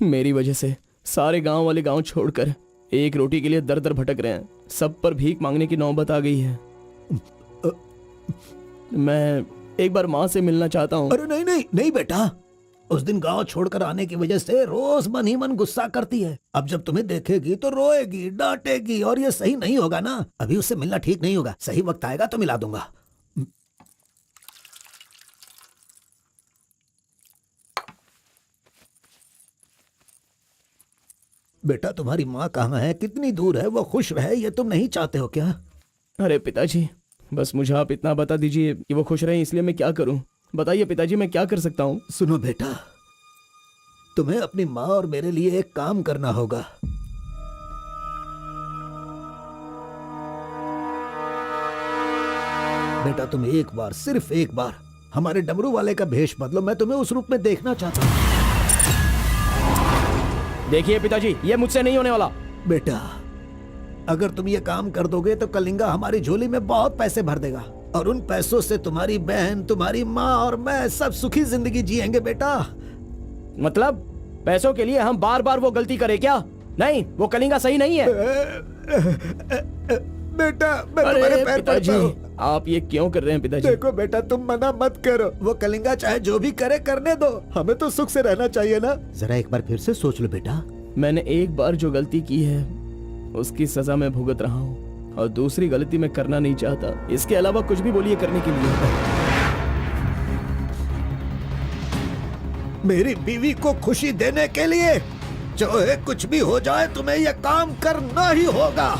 मेरी वजह से सारे गांव वाले गांव छोड़कर एक रोटी के लिए दर दर भटक रहे हैं। सब पर भीख मांगने की नौबत आ गई है। मैं एक बार माँ से मिलना चाहता हूँ। अरे नहीं नहीं नहीं बेटा, उस दिन गांव छोड़कर आने की वजह से रोज मन ही मन गुस्सा करती है। अब जब तुम्हें देखेगी तो रोएगी, डांटेगी, और ये सही नहीं होगा ना। अभी उससे मिलना ठीक नहीं होगा। सही वक्त आएगा तो मिला दूंगा। बेटा तुम्हारी माँ कहाँ है, कितनी दूर है, वो खुश रहे ये तुम नहीं चाहते हो क्या? अरे पिताजी, बस मुझे आप इतना बता दीजिए कि वो खुश रहे, इसलिए मैं क्या करूं? बताइए पिताजी, मैं क्या कर सकता हूं? सुनो बेटा, तुम्हें अपनी माँ और मेरे लिए एक काम करना होगा। बेटा तुम एक बार, सिर्फ एक बार हमारे डमरू वाले का भेष बदलो। मैं तुम्हें उस रूप में देखना चाहता हूँ। देखिए पिताजी, ये मुझसे नहीं होने वाला। बेटा अगर तुम ये काम कर दोगे तो कलिंगा हमारी झोली में बहुत पैसे भर देगा, और उन पैसों से तुम्हारी बहन, तुम्हारी माँ और मैं सब सुखी जिंदगी जिएंगे। बेटा मतलब पैसों के लिए हम बार बार वो गलती करें क्या? नहीं, वो कलिंगा सही नहीं है। बेटा मैं तुम्हारे पैर पड़ता हूं। आप ये क्यों कर रहे हैं पिताजी? देखो बेटा, तुम मना मत करो। वो कलिंगा चाहे जो भी करे करने दो, हमें तो सुख से रहना चाहिए ना। जरा एक बार फिर से सोच लो बेटा। मैंने एक बार जो गलती की है उसकी सजा मैं भुगत रहा हूँ, और दूसरी गलती मैं करना नहीं चाहता। इसके अलावा कुछ भी बोलिए करने के लिए। मेरी बीवी को खुशी देने के लिए चाहे कुछ भी हो जाए, तुम्हें यह काम करना ही होगा।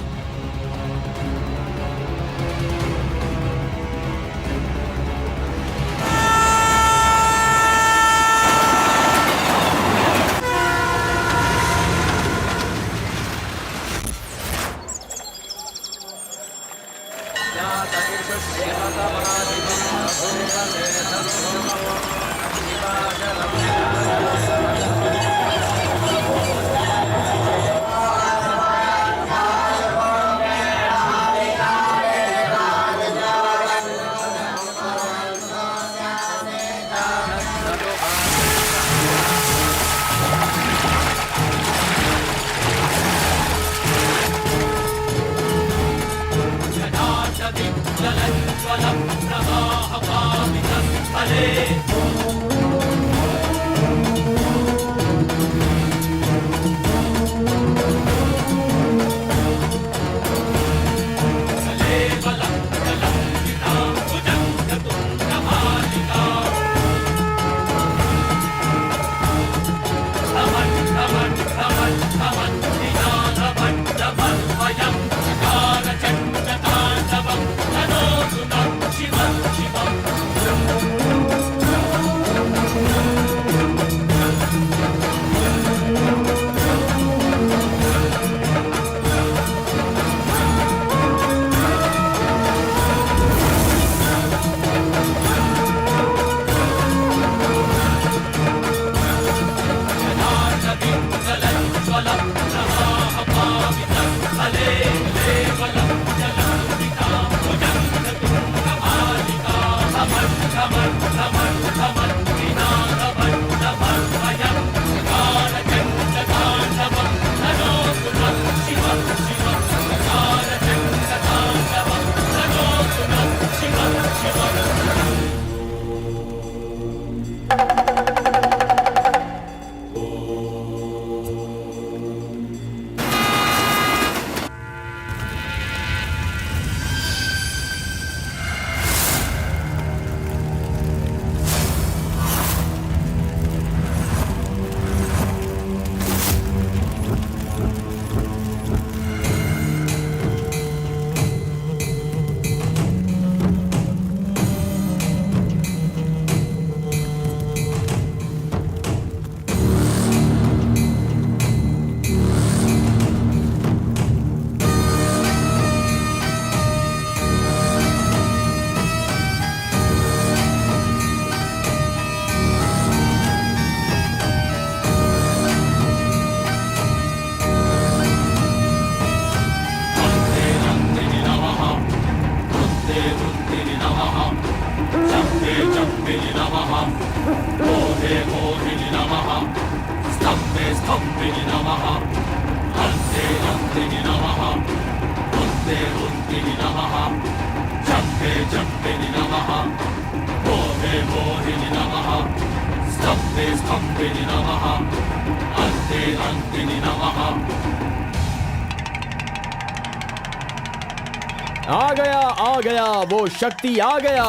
आ गया वो शक्ति आ गया,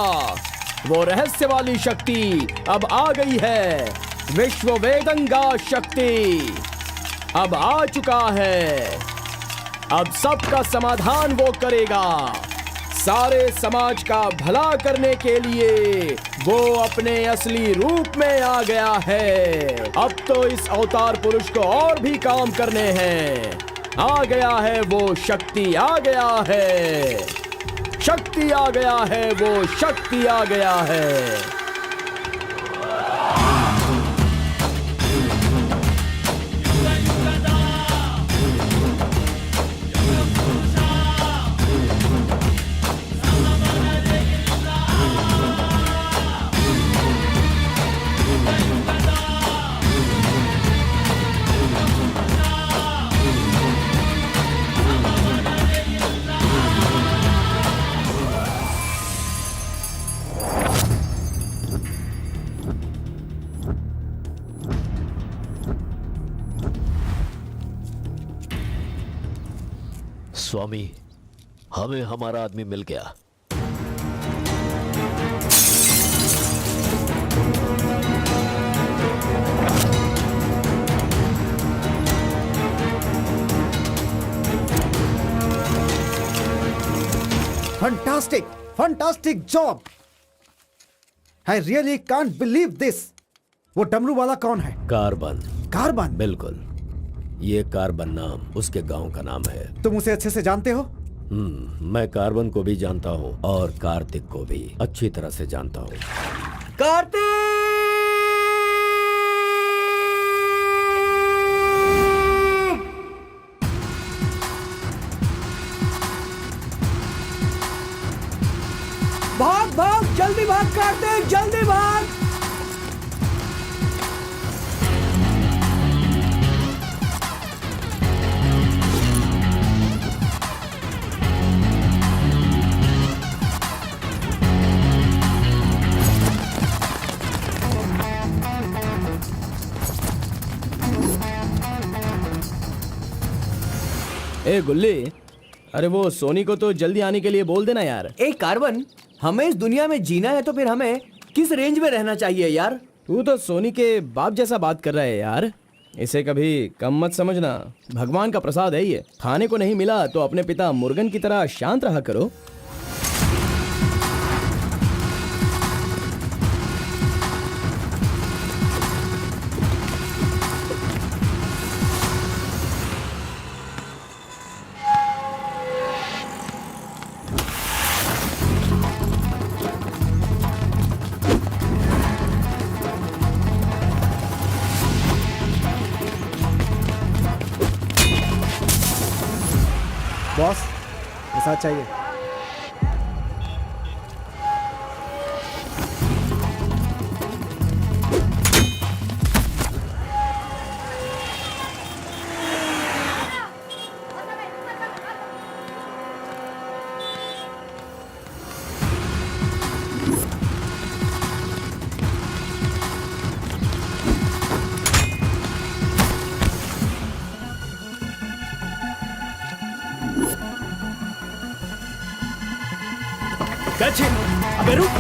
वो रहस्य वाली शक्ति अब आ गई है। विश्व वेदंगा शक्ति अब आ चुका है। अब सबका समाधान वो करेगा। सारे समाज का भला करने के लिए वो अपने असली रूप में आ गया है। अब तो इस अवतार पुरुष को और भी काम करने हैं। आ गया है वो शक्ति, आ गया है शक्ति, आ गया है वो शक्ति, आ गया है। स्वामी, हमें हमारा आदमी मिल गया। Fantastic, fantastic job. I really can't believe this. वो डमरू वाला कौन है? कार्बन। कार्बन? बिल्कुल, ये कार्बन नाम उसके गांव का नाम है। तुम उसे अच्छे से जानते हो? मैं कार्बन को भी जानता हूँ और कार्तिक को भी अच्छी तरह से जानता हूँ। कार्तिक! भाग भाग, जल्दी भाग कार्तिक, जल्दी भाग। ए गुल्ली, अरे वो सोनी को तो जल्दी आने के लिए बोल देना यार। ए कार्बन, हमें इस दुनिया में जीना है तो फिर हमें किस रेंज में रहना चाहिए यार? तू तो सोनी के बाप जैसा बात कर रहा है यार। इसे कभी कम मत समझना, भगवान का प्रसाद है ये। खाने को नहीं मिला तो अपने पिता मुर्गन की तरह शांत रहा करो। बॉस, ऐसा चाहिए। अबे रुक।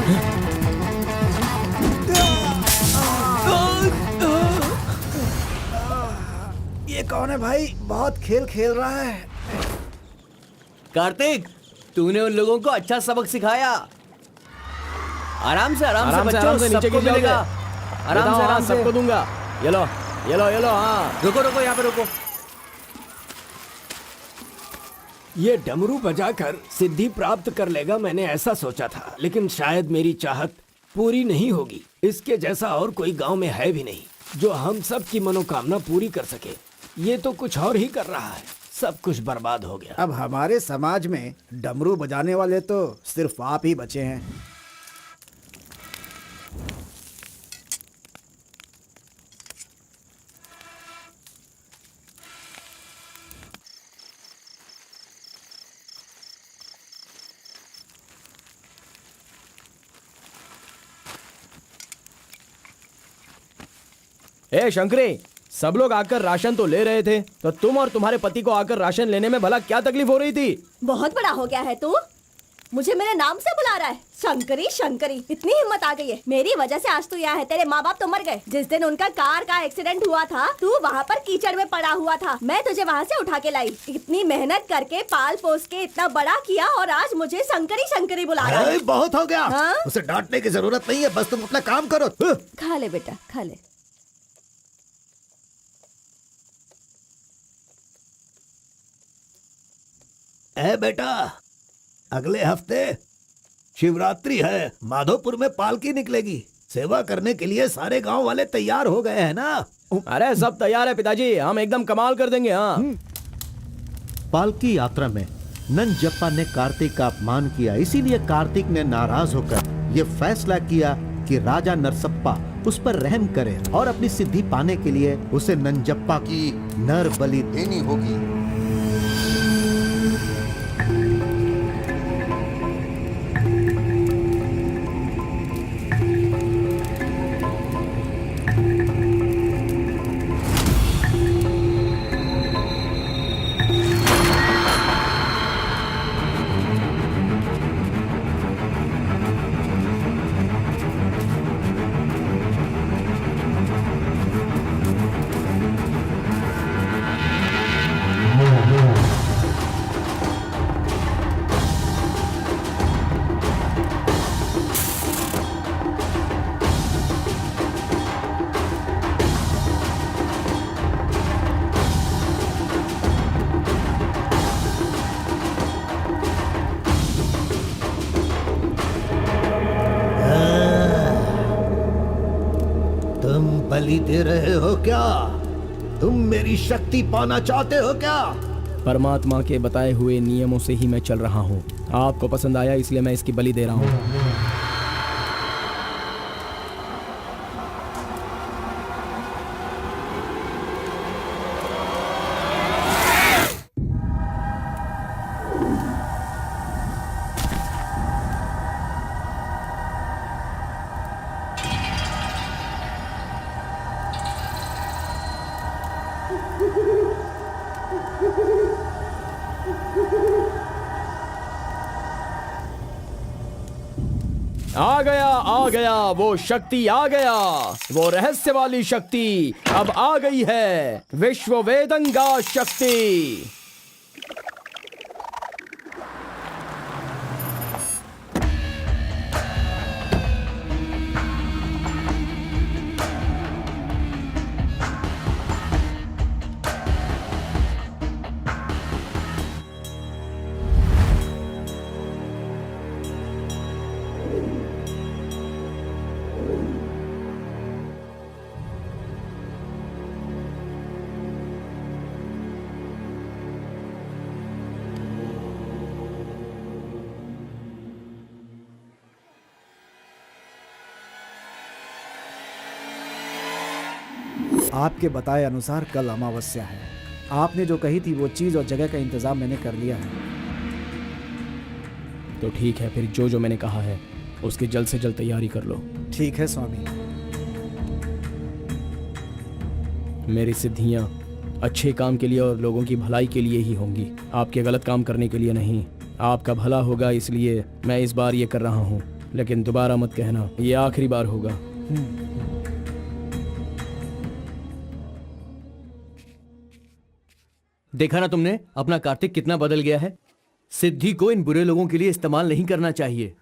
ये कौन है भाई? बहुत खेल खेल रहा है। कार्तिक, तूने उन लोगों को अच्छा सबक सिखाया। आराम से बच्चों, नीचे सबको गिर मिलेगा। आराम से सबको दूंगा। ये लो, ये लो, ये लो। हाँ, रुको यहाँ पे रुको। ये डमरू बजाकर सिद्धि प्राप्त कर लेगा, मैंने ऐसा सोचा था, लेकिन शायद मेरी चाहत पूरी नहीं होगी। इसके जैसा और कोई गांव में है भी नहीं जो हम सब की मनोकामना पूरी कर सके। ये तो कुछ और ही कर रहा है, सब कुछ बर्बाद हो गया। अब हमारे समाज में डमरू बजाने वाले तो सिर्फ आप ही बचे हैं। ए शंकरी, सब लोग आकर राशन तो ले रहे थे, तो तुम और तुम्हारे पति को आकर राशन लेने में भला क्या तकलीफ हो रही थी? बहुत बड़ा हो गया है तू, मुझे मेरे नाम से बुला रहा है। शंकरी शंकरी, इतनी हिम्मत आ गई है। मेरी वजह से आज तू यहाँ है। तेरे माँ बाप तो मर गए। जिस दिन उनका कार का एक्सीडेंट हुआ था, तू वहाँ पर कीचड़ में पड़ा हुआ था। मैं तुझे वहाँ से उठा के लाई। इतनी मेहनत करके पाल पोस के इतना बड़ा किया और आज मुझे शंकरी शंकरी बुला रहा है। बहुत हो गया। हाँ? उसे डांटने की जरूरत नहीं है, बस तुम अपना काम करो। खा ले बेटा, खा ले। ए बेटा, अगले हफ्ते शिवरात्रि है, माधोपुर में पालकी निकलेगी। सेवा करने के लिए सारे गांव वाले तैयार हो गए हैं ना? अरे सब तैयार है पिताजी, हम एकदम कमाल कर देंगे। हाँ। पालकी यात्रा में नंजप्पा ने कार्तिक का अपमान किया, इसीलिए कार्तिक ने नाराज होकर ये फैसला किया कि राजा नरसप्पा उस पर रहम करे और अपनी सिद्धि पाने के लिए उसे नंजप्पा की नर बलि देनी होगी। बलि दे रहे हो क्या? तुम मेरी शक्ति पाना चाहते हो क्या? परमात्मा के बताए हुए नियमों से ही मैं चल रहा हूँ। आपको पसंद आया इसलिए मैं इसकी बलि दे रहा हूँ। आ गया वो शक्ति, आ गया वो रहस्य वाली शक्ति, अब आ गई है विश्व वेदंगा शक्ति। आपके बताए अनुसार कल अमावस्या है। आपने जो कही थी वो चीज और जगह का इंतजाम मैंने कर लिया है। तो ठीक है, फिर जो जो मैंने कहा है उसकी जल्द से जल्द तैयारी कर लो। ठीक है स्वामी। मेरी सिद्धियां अच्छे काम के लिए और लोगों की भलाई के लिए ही होंगी, आपके गलत काम करने के लिए नहीं। आपका भला होगा इसलिए मैं इस बार ये कर रहा हूँ, लेकिन दोबारा मत कहना, ये आखिरी बार होगा। देखा ना तुमने अपना कार्तिक कितना बदल गया है। सिद्धि को इन बुरे लोगों के लिए इस्तेमाल नहीं करना चाहिए।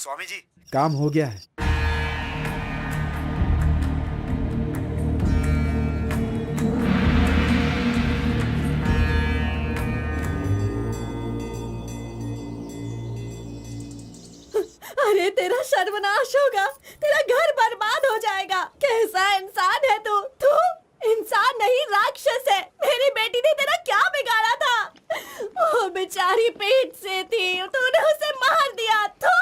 स्वामी जी, काम हो गया है। अरे तेरा सर्वनाश होगा, तेरा घर बर्बाद हो जाएगा। कैसा इंसान है तू? तू इंसान नहीं, राक्षस है। मेरी बेटी ने तेरा क्या बिगाड़ा था? वो बेचारी पेट से थी, तूने उसे मार दिया। तू,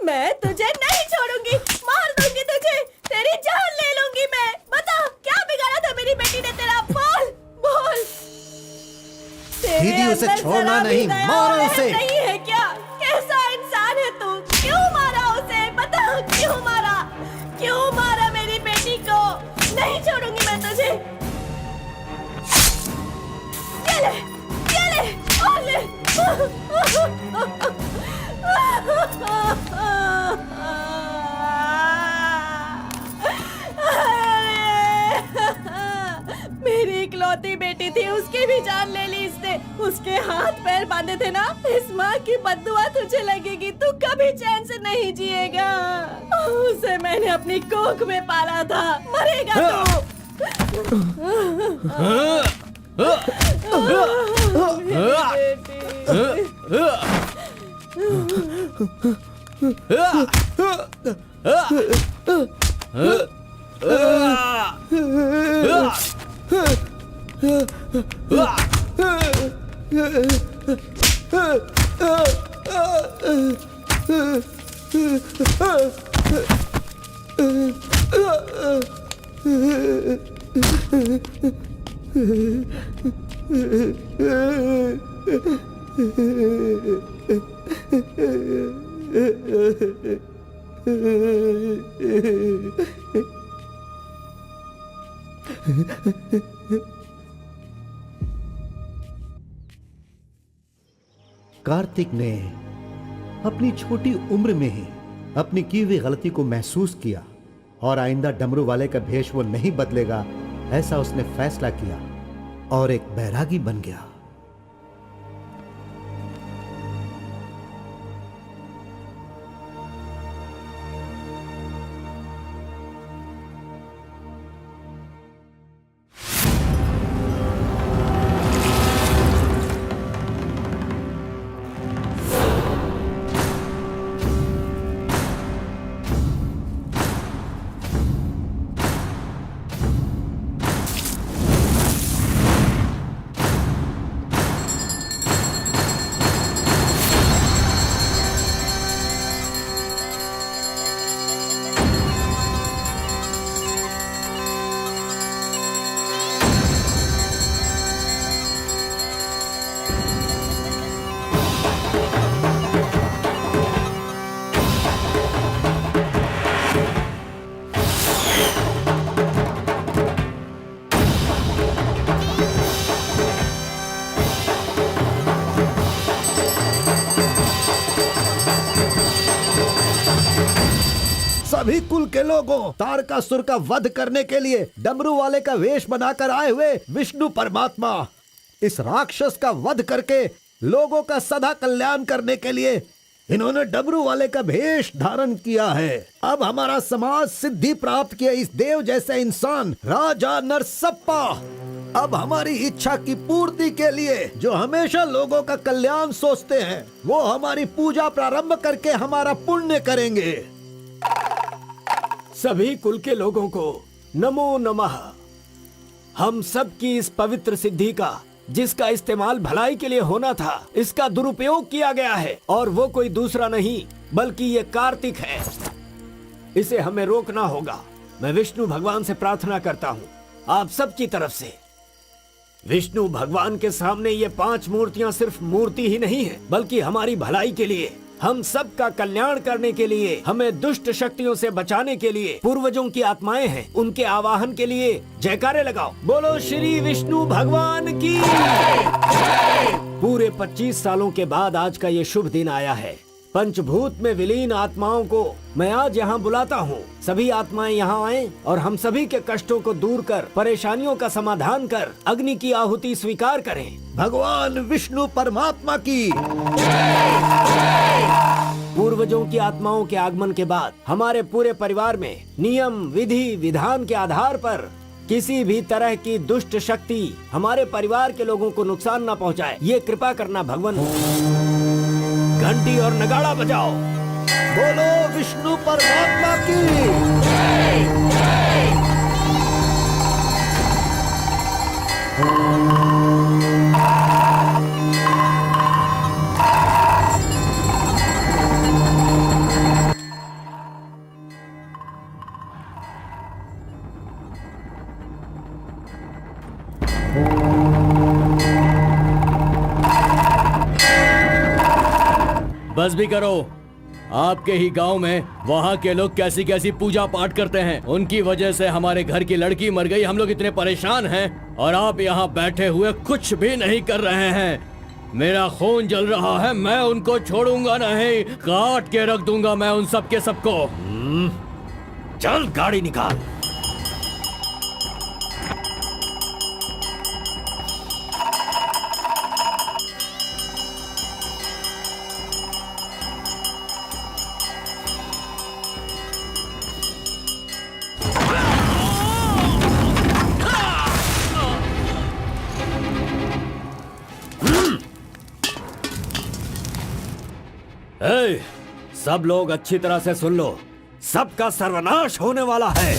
मैं तुझे नहीं छोड़ूंगी, मार दूंगी तुझे, तेरी जान ले लूंगी मैं। बता क्या बिगाड़ा था मेरी बेटी ने तेरा? बोल बोल। दीदी, उसे छोड़ना नहीं, मारो उसे। नहीं है क्या? कैसा इंसान है तू? क्यों मारा उसे? बता क्यों मारा? क्यों मारा मेरी बेटी को? नहीं छोड़ूंगी मैं तुझे। ये ले, ये ले, और ले। मेरी इकलौती बेटी थी, उसकी भी जान ले ली इसने। उसके हाथ पैर बांधे थे ना, इस माँ की बद्दुआ तुझे लगेगी, तू कभी चैन से नहीं जिएगा। उसे मैंने अपनी कोख में पाला था, मरेगा तू। कार्तिक ने अपनी छोटी उम्र में ही अपनी की हुई गलती को महसूस किया और आइंदा डमरू वाले का भेष वो नहीं बदलेगा, ऐसा उसने फैसला किया और एक बैरागी बन गया। सभी कुल के लोगों, तारकासुर का वध करने के लिए डमरू वाले का वेश बनाकर आए हुए विष्णु परमात्मा इस राक्षस का वध करके लोगों का सदा कल्याण करने के लिए इन्होंने डमरू वाले का भेष धारण किया है। अब हमारा समाज सिद्धि प्राप्त किया इस देव जैसे इंसान राजा नरसप्पा अब हमारी इच्छा की पूर्ति के लिए जो हमेशा लोगों का कल्याण सोचते हैं, वो हमारी पूजा प्रारंभ करके हमारा पुण्य करेंगे। सभी कुल के लोगों को नमो नमः। हम सब की इस पवित्र सिद्धि का, जिसका इस्तेमाल भलाई के लिए होना था, इसका दुरुपयोग किया गया है और वो कोई दूसरा नहीं बल्कि ये कार्तिक है। इसे हमें रोकना होगा। मैं विष्णु भगवान से प्रार्थना करता हूँ आप सब की तरफ से। विष्णु भगवान के सामने ये 5 मूर्तियाँ सिर्फ मूर्ति ही नहीं है, बल्कि हमारी भलाई के लिए, हम सब का कल्याण करने के लिए, हमें दुष्ट शक्तियों से बचाने के लिए पूर्वजों की आत्माएं हैं, उनके आवाहन के लिए जयकारे लगाओ। बोलो श्री विष्णु भगवान की। पूरे 25 सालों के बाद आज का ये शुभ दिन आया है। पंचभूत में विलीन आत्माओं को मैं आज यहाँ बुलाता हूँ। सभी आत्माएं यहाँ आएं और हम सभी के कष्टों को दूर कर, परेशानियों का समाधान कर, अग्नि की आहुति स्वीकार करें। भगवान विष्णु परमात्मा की। पूर्वजों की आत्माओं के आगमन के बाद हमारे पूरे परिवार में नियम, विधि, विधान के आधार पर किसी भी तरह की दुष्ट शक्ति हमारे परिवार के लोगों को नुकसान न पहुंचाए, ये कृपा करना भगवान। घंटी और नगाड़ा बजाओ। बोलो विष्णु परमात्मा की। बस भी करो। आपके ही गांव में वहाँ के लोग कैसी कैसी पूजा पाठ करते हैं, उनकी वजह से हमारे घर की लड़की मर गई। हम लोग इतने परेशान हैं और आप यहाँ बैठे हुए कुछ भी नहीं कर रहे हैं। मेरा खून जल रहा है, मैं उनको छोड़ूंगा नहीं, काट के रख दूंगा मैं उन सब के सबको। चल गाड़ी निकाल। ए, सब लोग अच्छी तरह से सुन लो, सबका सर्वनाश होने वाला है।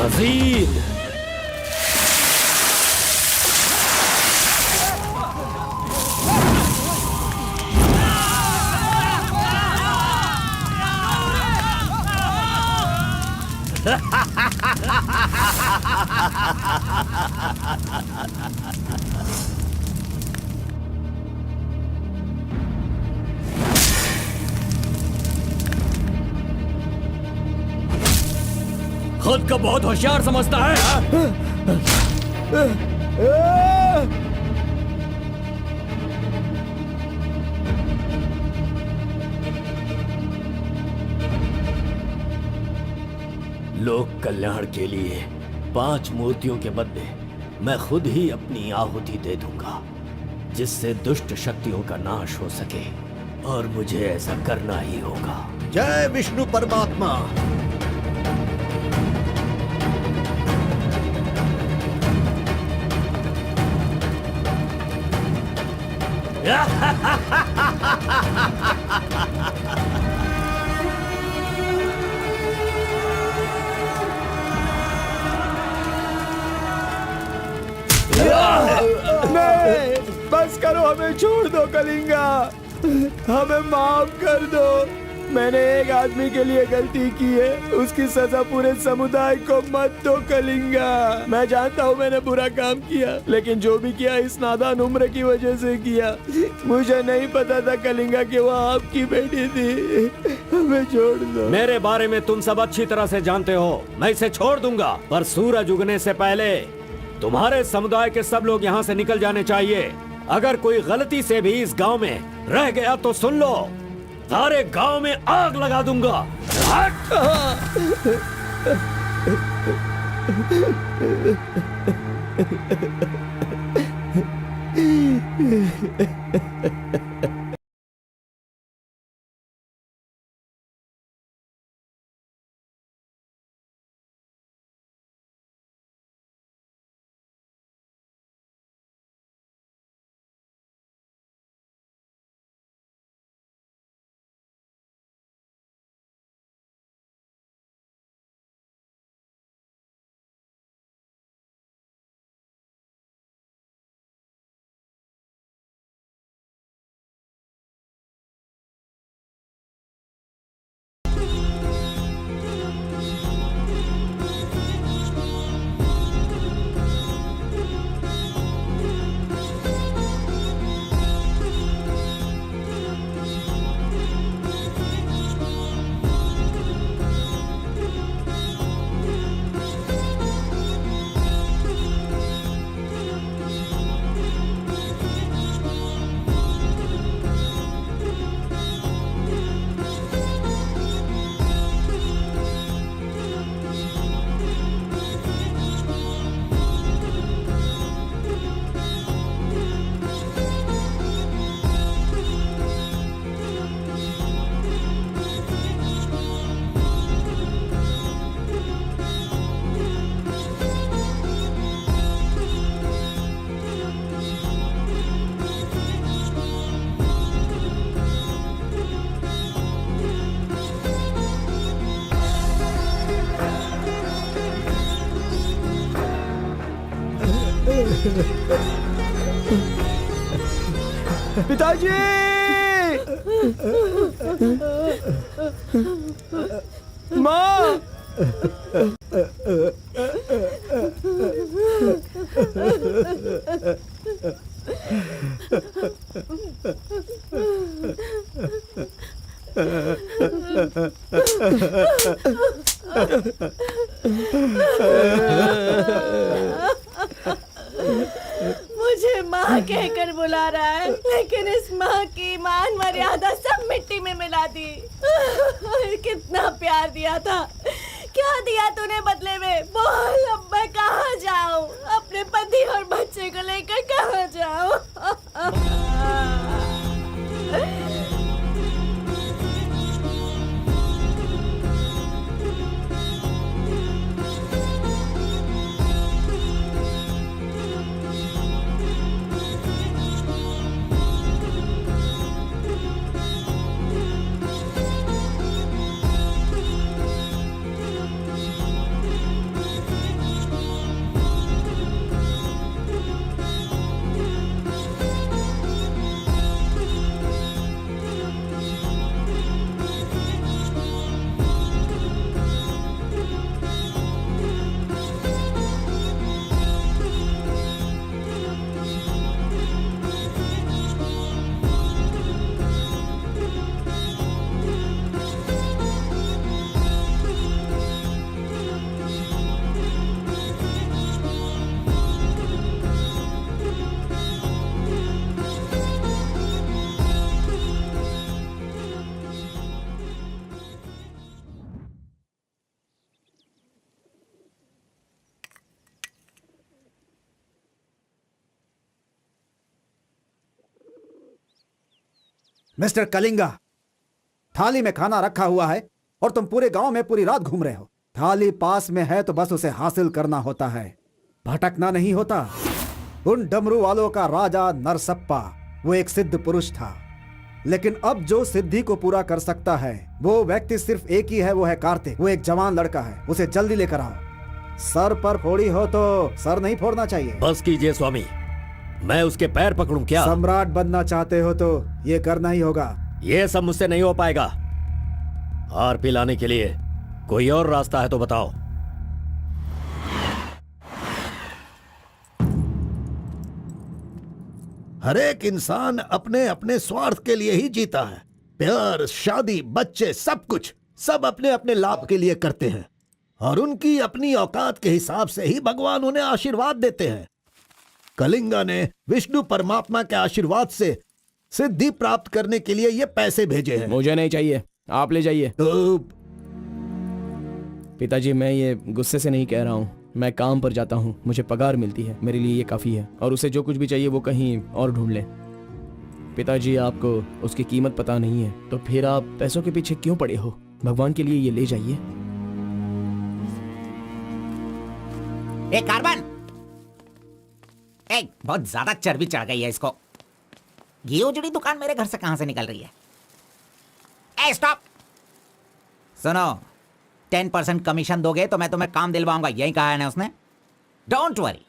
मजीद खुद को बहुत होशियार समझता है। लोक कल्याण के लिए 5 मूर्तियों के बदले मैं खुद ही अपनी आहुति दे दूंगा, जिससे दुष्ट शक्तियों का नाश हो सके, और मुझे ऐसा करना ही होगा। जय विष्णु परमात्मा। नहीं, बस करो, हमें छोड़ दो कलिंगा, हमें माफ कर दो। मैंने एक आदमी के लिए गलती की है, उसकी सजा पूरे समुदाय को मत दो कलिंगा। मैं जानता हूँ मैंने बुरा काम किया, लेकिन जो भी किया इस नादान उम्र की वजह से किया। मुझे नहीं पता था कलिंगा कि वो आपकी बेटी थी। हमें छोड़ दो। मेरे बारे में तुम सब अच्छी तरह से जानते हो, मैं इसे छोड़ दूंगा, पर सूरज उगने से पहले तुम्हारे समुदाय के सब लोग यहाँ से निकल जाने चाहिए। अगर कोई गलती से भी इस गांव में रह गया तो सुन लो, सारे गांव में आग लगा दूंगा। पिताजी! माँ! मुझे माँ कहकर बुला रहा है, लेकिन इस माँ की मान मर्यादा सब मिट्टी में मिला दी। कितना प्यार दिया था, क्या दिया तूने बदले में? बोल, अब मैं कहाँ जाऊँ? अपने पति और बच्चे को लेकर कहाँ जाऊँ? मिस्टर कलिंगा, थाली में खाना रखा हुआ है और तुम पूरे गांव में पूरी रात घूम रहे हो। थाली पास में है तो बस उसे हासिल करना होता है, भटकना नहीं होता। उन डमरू वालों का राजा नरसप्पा वो एक सिद्ध पुरुष था, लेकिन अब जो सिद्धि को पूरा कर सकता है वो व्यक्ति सिर्फ एक ही है, वो है कार्तिक। वो एक जवान लड़का है, उसे जल्दी लेकर आओ। सर पर फोड़ी हो तो सर नहीं फोड़ना चाहिए। बस कीजिए स्वामी, मैं उसके पैर पकड़ूं क्या? सम्राट बनना चाहते हो तो ये करना ही होगा। ये सब मुझसे नहीं हो पाएगा। हार पिलाने के लिए कोई और रास्ता है तो बताओ। हर एक इंसान अपने अपने स्वार्थ के लिए ही जीता है। प्यार, शादी, बच्चे, सब कुछ सब अपने अपने लाभ के लिए करते हैं और उनकी अपनी औकात के हिसाब से ही भगवान उन्हें आशीर्वाद देते हैं। कलिंगा ने विष्णु परमात्मा के आशीर्वाद से सिद्धि प्राप्त करने के लिए ये पैसे भेजे हैं। मुझे नहीं चाहिए, आप ले जाइए। तो पिताजी, मैं ये गुस्से से नहीं कह रहा हूँ, मैं काम पर जाता हूँ, मुझे पगार मिलती है, मेरे लिए ये काफी है। और उसे जो कुछ भी चाहिए वो कहीं और ढूंढ ले। पिताजी, आपको उसकी कीमत पता नहीं है, तो फिर आप पैसों के पीछे क्यों पड़े हो? भगवान के लिए ये ले जाइए। ए कार्बन, बहुत ज्यादा चर्बी चढ़ गई है इसको। ये उजड़ी दुकान मेरे घर से कहां से निकल रही है? स्टॉप, सुनो, 10% कमीशन दोगे तो मैं तुम्हें काम दिलवाऊंगा, यही कहा है ना उसने। डोंट वरी,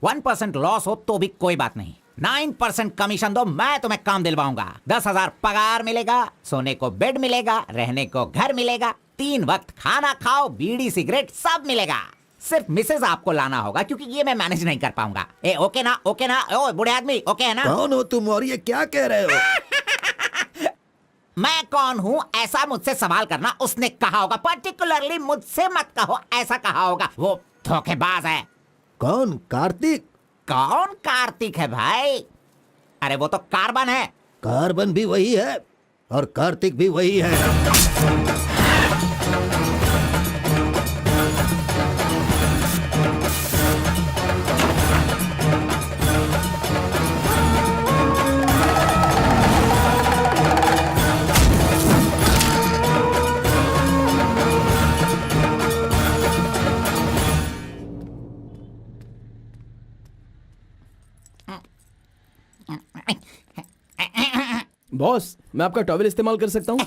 1% लॉस हो तो भी कोई बात नहीं, 9% कमीशन दो, मैं तुम्हें काम दिलवाऊंगा। 10,000 पगार मिलेगा, सोने को बेड मिलेगा, रहने को घर मिलेगा, 3 वक्त खाना खाओ, बीड़ी सिगरेट सब मिलेगा। सिर्फ मिसेज आपको लाना होगा, क्योंकि ये मैं मैनेज नहीं कर पाऊंगा। ओके ना? ओके ना? ओ बूढ़े आदमी, ओके है ना? कौन हो तुम और ये क्या कह रहे हो? मैं कौन हूँ ऐसा मुझसे सवाल करना उसने कहा होगा। पर्टिकुलरली मुझसे मत कहो, ऐसा कहा होगा। वो धोखेबाज है। कौन? कार्तिक? कौन कार्तिक है भाई? अरे वो तो कार्बन है। कार्बन भी वही है और कार्तिक भी वही है। बॉस, मैं आपका टॉवल इस्तेमाल कर सकता हूँ?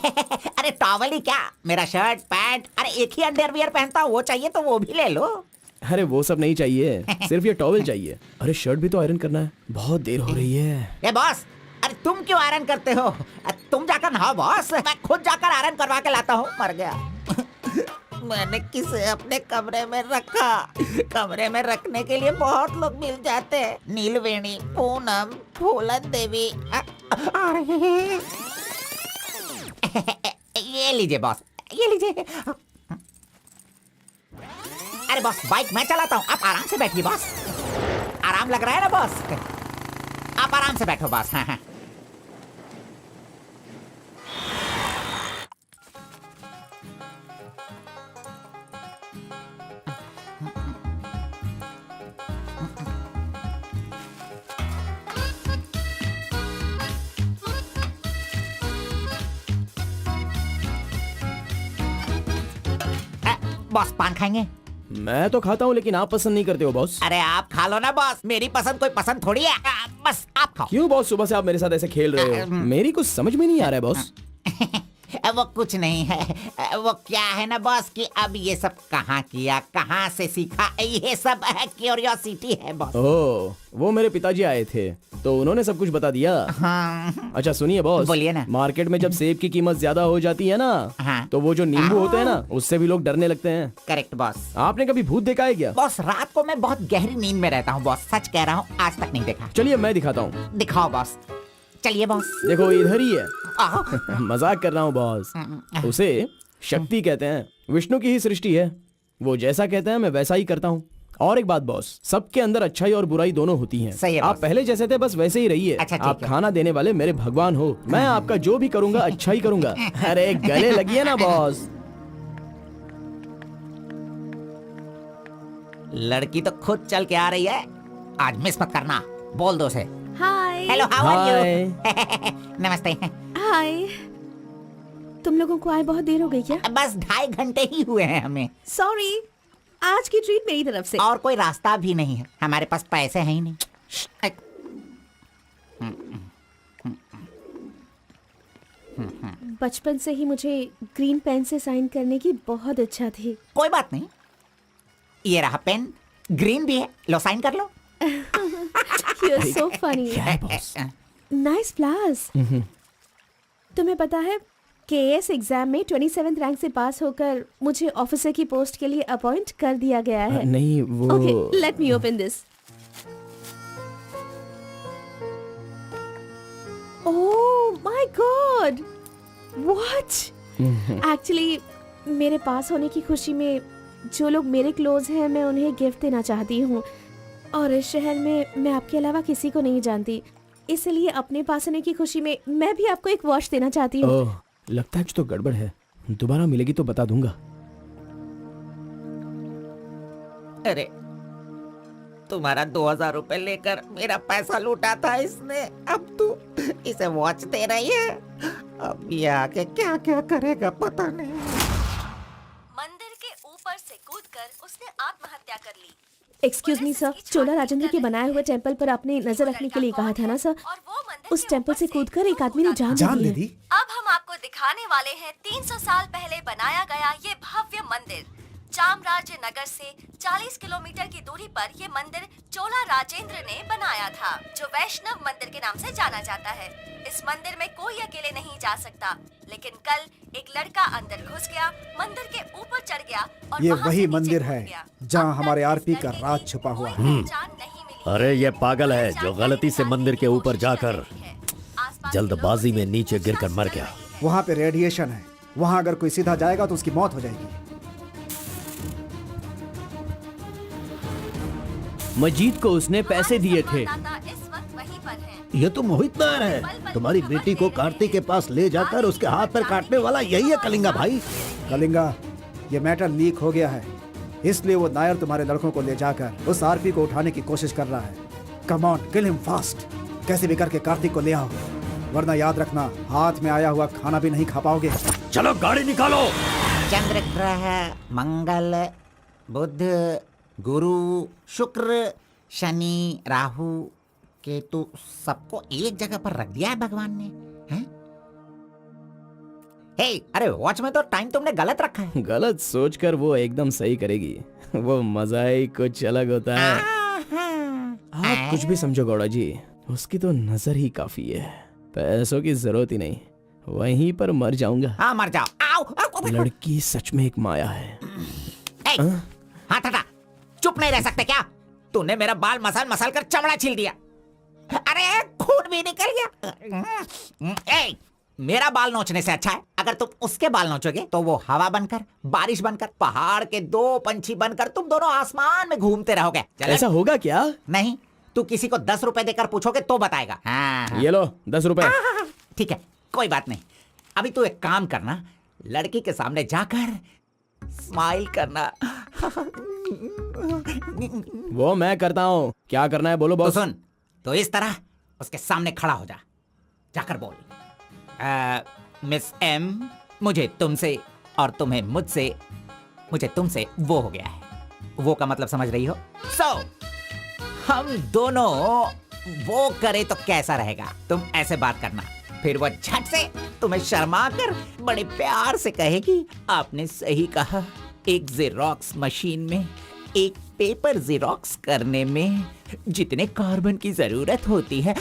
अरे टॉवल ही क्या, मेरा शर्ट पैंट, अरे एक ही अंडरवियर पहनता हूँ, वो चाहिए तो वो भी ले लो। अरे वो सब नहीं चाहिए, सिर्फ ये टॉवल चाहिए। अरे शर्ट भी तो आयरन करना है, बहुत देर हो रही है। ए बॉस, अरे तुम क्यों आयरन करते हो? तुम जाकर नहाओ बॉस, मैं खुद जाकर आयरन करवा के लाता हूँ। मर गया। मैंने किसे अपने कमरे में रखा? कमरे में रखने के लिए बहुत लोग मिल जाते हैं। नीलवेणी, पूनम, फूलन देवी। ये लीजिए बॉस, ये लीजिए। अरे बॉस, बाइक मैं चलाता हूँ, आप आराम से बैठिए बॉस। आराम लग रहा है ना बॉस? आप आराम से बैठो बॉस। हाँ हाँ। बॉस पान खाएंगे? मैं तो खाता हूँ, लेकिन आप पसंद नहीं करते हो बॉस। अरे आप खा लो ना बॉस, मेरी पसंद कोई पसंद थोड़ी है। बस आप खाओ। क्यों बॉस, सुबह से आप मेरे साथ ऐसे खेल रहे हो? मेरी कुछ समझ में नहीं आ रहा है बॉस। वो कुछ नहीं है, वो क्या है ना बॉस कि अब ये सब कहाँ किया, कहाँ से सीखा, ये सब क्यूरियोसिटी है बॉस। ओह, वो मेरे पिताजी आए थे तो उन्होंने सब कुछ बता दिया। हाँ। अच्छा सुनिए बॉस, बोलिए ना। मार्केट में जब सेब की कीमत ज्यादा हो जाती है ना, हाँ। तो वो जो नींबू होते हैं ना, उससे भी लोग डरने लगते हैं। Correct boss. आपने कभी भूत देखा है क्या? बॉस रात को मैं बहुत गहरी नींद में रहता हूँ बॉस, सच कह रहा हूँ, आज तक नहीं देखा। चलिए मैं दिखाता हूँ। दिखाओ बॉस, चलिए बॉस। देखो इधर ही है। मजाक कर रहा हूँ बॉस। उसे शक्ति कहते हैं, विष्णु की ही सृष्टि है। वो जैसा कहते हैं मैं वैसा ही करता हूँ। और एक बात बॉस, सबके अंदर अच्छाई और बुराई दोनों होती हैं। सही है आप बॉस। पहले जैसे थे बस वैसे ही रहिए। अच्छा, ठीक आप है। खाना देने वाले मेरे भगवान हो, मैं आपका जो भी करूंगा अच्छा ही करूंगा। अरे गले लगिए ना बॉस। लड़की तो खुद चल के आ रही है, आज मिस मत करना। बोल दो उसे। Hi. Hello, how are Hi. You? नमस्ते। हाय। तुम लोगों को आए बहुत देर हो गई क्या? बस 2.5 घंटे ही हुए हैं हमें, सॉरी, आज की ट्रीट मेरी तरफ से। और कोई रास्ता भी नहीं है, हमारे पास पैसे हैं ही नहीं। बचपन से ही मुझे ग्रीन पेन से साइन करने की बहुत इच्छा थी। कोई बात नहीं, ये रहा पेन, ग्रीन भी है, लो साइन कर लो। You're so funny. क्या है बॉस? Nice flowers. तुम्हें पता है केएस एग्जाम में 27th रैंक से पास होकर मुझे ऑफिसर की पोस्ट के लिए अपॉइंट कर दिया गया है। नहीं वो Okay, let me open this. Oh my God! What? Actually, मेरे पास होने की खुशी में जो लोग मेरे क्लोज हैं मैं उन्हें गिफ्ट देना चाहती हूँ, और इस शहर में मैं आपके अलावा किसी को नहीं जानती, इसलिए अपने पास होने की खुशी में मैं भी आपको एक वॉच देना चाहती हूँ। ओह, लगता है कुछ तो गड़बड़ है। दोबारा मिलेगी तो बता दूंगा। अरे तुम्हारा 2000 रुपए लेकर मेरा पैसा लूटा था इसने, अब तू इसे वॉच दे रही है। अब ये आके क्या क्या करेगा पता नहीं। मंदिर के ऊपर से कूदकर उसने आत्महत्या कर ली। एक्सक्यूज मी सर, चोला राजेंद्र के बनाए हुए टेम्पल पर आपने नजर रखने के लिए कहा था ना सर? और वो मंदिर उस टेम्पल से कूदकर एक आदमी ने जान जान दे दे दी है। दी। अब हम आपको दिखाने वाले हैं 300 साल पहले बनाया गया ये भव्य मंदिर। चामराज नगर से 40 किलोमीटर की दूरी पर ये मंदिर चोला राजेंद्र ने बनाया था, जो वैष्णव मंदिर के नाम से जाना जाता है। इस मंदिर में कोई अकेले नहीं जा सकता, लेकिन कल एक लड़का अंदर घुस गया, मंदिर के ऊपर चढ़ गया और ये वहां वही से नीचे मंदिर कूद है गया। जहाँ अब तक हमारे इस आरपी लड़के का की राज छुपा हुआ कोई है। पहचान नहीं मिली। अरे ये पागल है जो गलती से मंदिर के ऊपर जाकर जल्दबाजी में नीचे गिरकर मर गया। वहाँ पे रेडिएशन है, वहाँ अगर कोई सीधा जाएगा तो उसकी मौत हो जाएगी। मजीद को उसने पैसे दिए थे। इस वक्त वहीं पर है। ये तो मोहित नायर है। तुम्हारी बेटी को कार्तिक के पास ले जाकर उसके हाथ पर काटने वाला यही है कलिंगा भाई। कलिंगा, ये मैटर लीक हो गया है, इसलिए वो नायर तुम्हारे लड़कों को ले जाकर उस आरपी को उठाने की कोशिश कर रहा है। Come on, kill him fast. कैसे भी करके कार्तिक को ले आओ, वरना याद रखना हाथ में आया हुआ खाना भी नहीं खा पाओगे। चलो गाड़ी निकालो। चंद्र ग्रह, मंगल, बुध, गुरु, शुक्र, शनि, राहु, केतु, सबको एक जगह पर रख दिया है भगवान ने, हैं? हे, अरे वॉच में तो टाइम तुमने गलत रखा है। गलत सोचकर वो एकदम सही करेगी। वो मजा ही कुछ अलग होता है। आप कुछ भी समझो गौड़ा जी, उसकी तो नजर ही काफी है। पैसों की जरूरत ही नहीं, वहीं पर मर जाऊंगा। हाँ मर जाओ। आओ, आओ, आओ। लड़की सच में एक माया है। हाथ हटा, चुप नहीं रह सकते क्या? तूने मेरा बाल मसल मसल कर चमड़ा छील दिया। अरे खून भी निकल गया। ए, मेरा बाल नोचने से अच्छा है अगर तुम उसके बाल नोचोगे तो वो हवा बनकर, बारिश बनकर, पहाड़ के 2 पंछी बनकर तुम दोनों आसमान में घूमते रहोगे। ऐसा होगा क्या? नहीं, तू किसी को 10 रुपए देकर पूछोगे तो बताएगा। हाँ। ये लो 10 रुपए। ठीक है, कोई बात नहीं। अभी तू एक काम करना, लड़की के सामने जाकर स्माइल करना। वो मैं करता हूँ, क्या करना है बोलो तो बॉस। सुन, तो इस तरह उसके सामने खड़ा हो जा, जाकर बोल, मिस एम, मुझे तुमसे और तुम्हें मुझसे, मुझे तुमसे वो हो गया है। वो का मतलब समझ रही हो? हम दोनों वो करे तो कैसा रहेगा? तुम ऐसे बात करना, फिर वो झट से तुम्हें शर्मा कर बड़े प्यार से कहेगी, आपने सही कहा, एक जेरोक्स मशीन में एक पेपर जेरोक्स करने में जितने कार्बन की जरूरत होती है,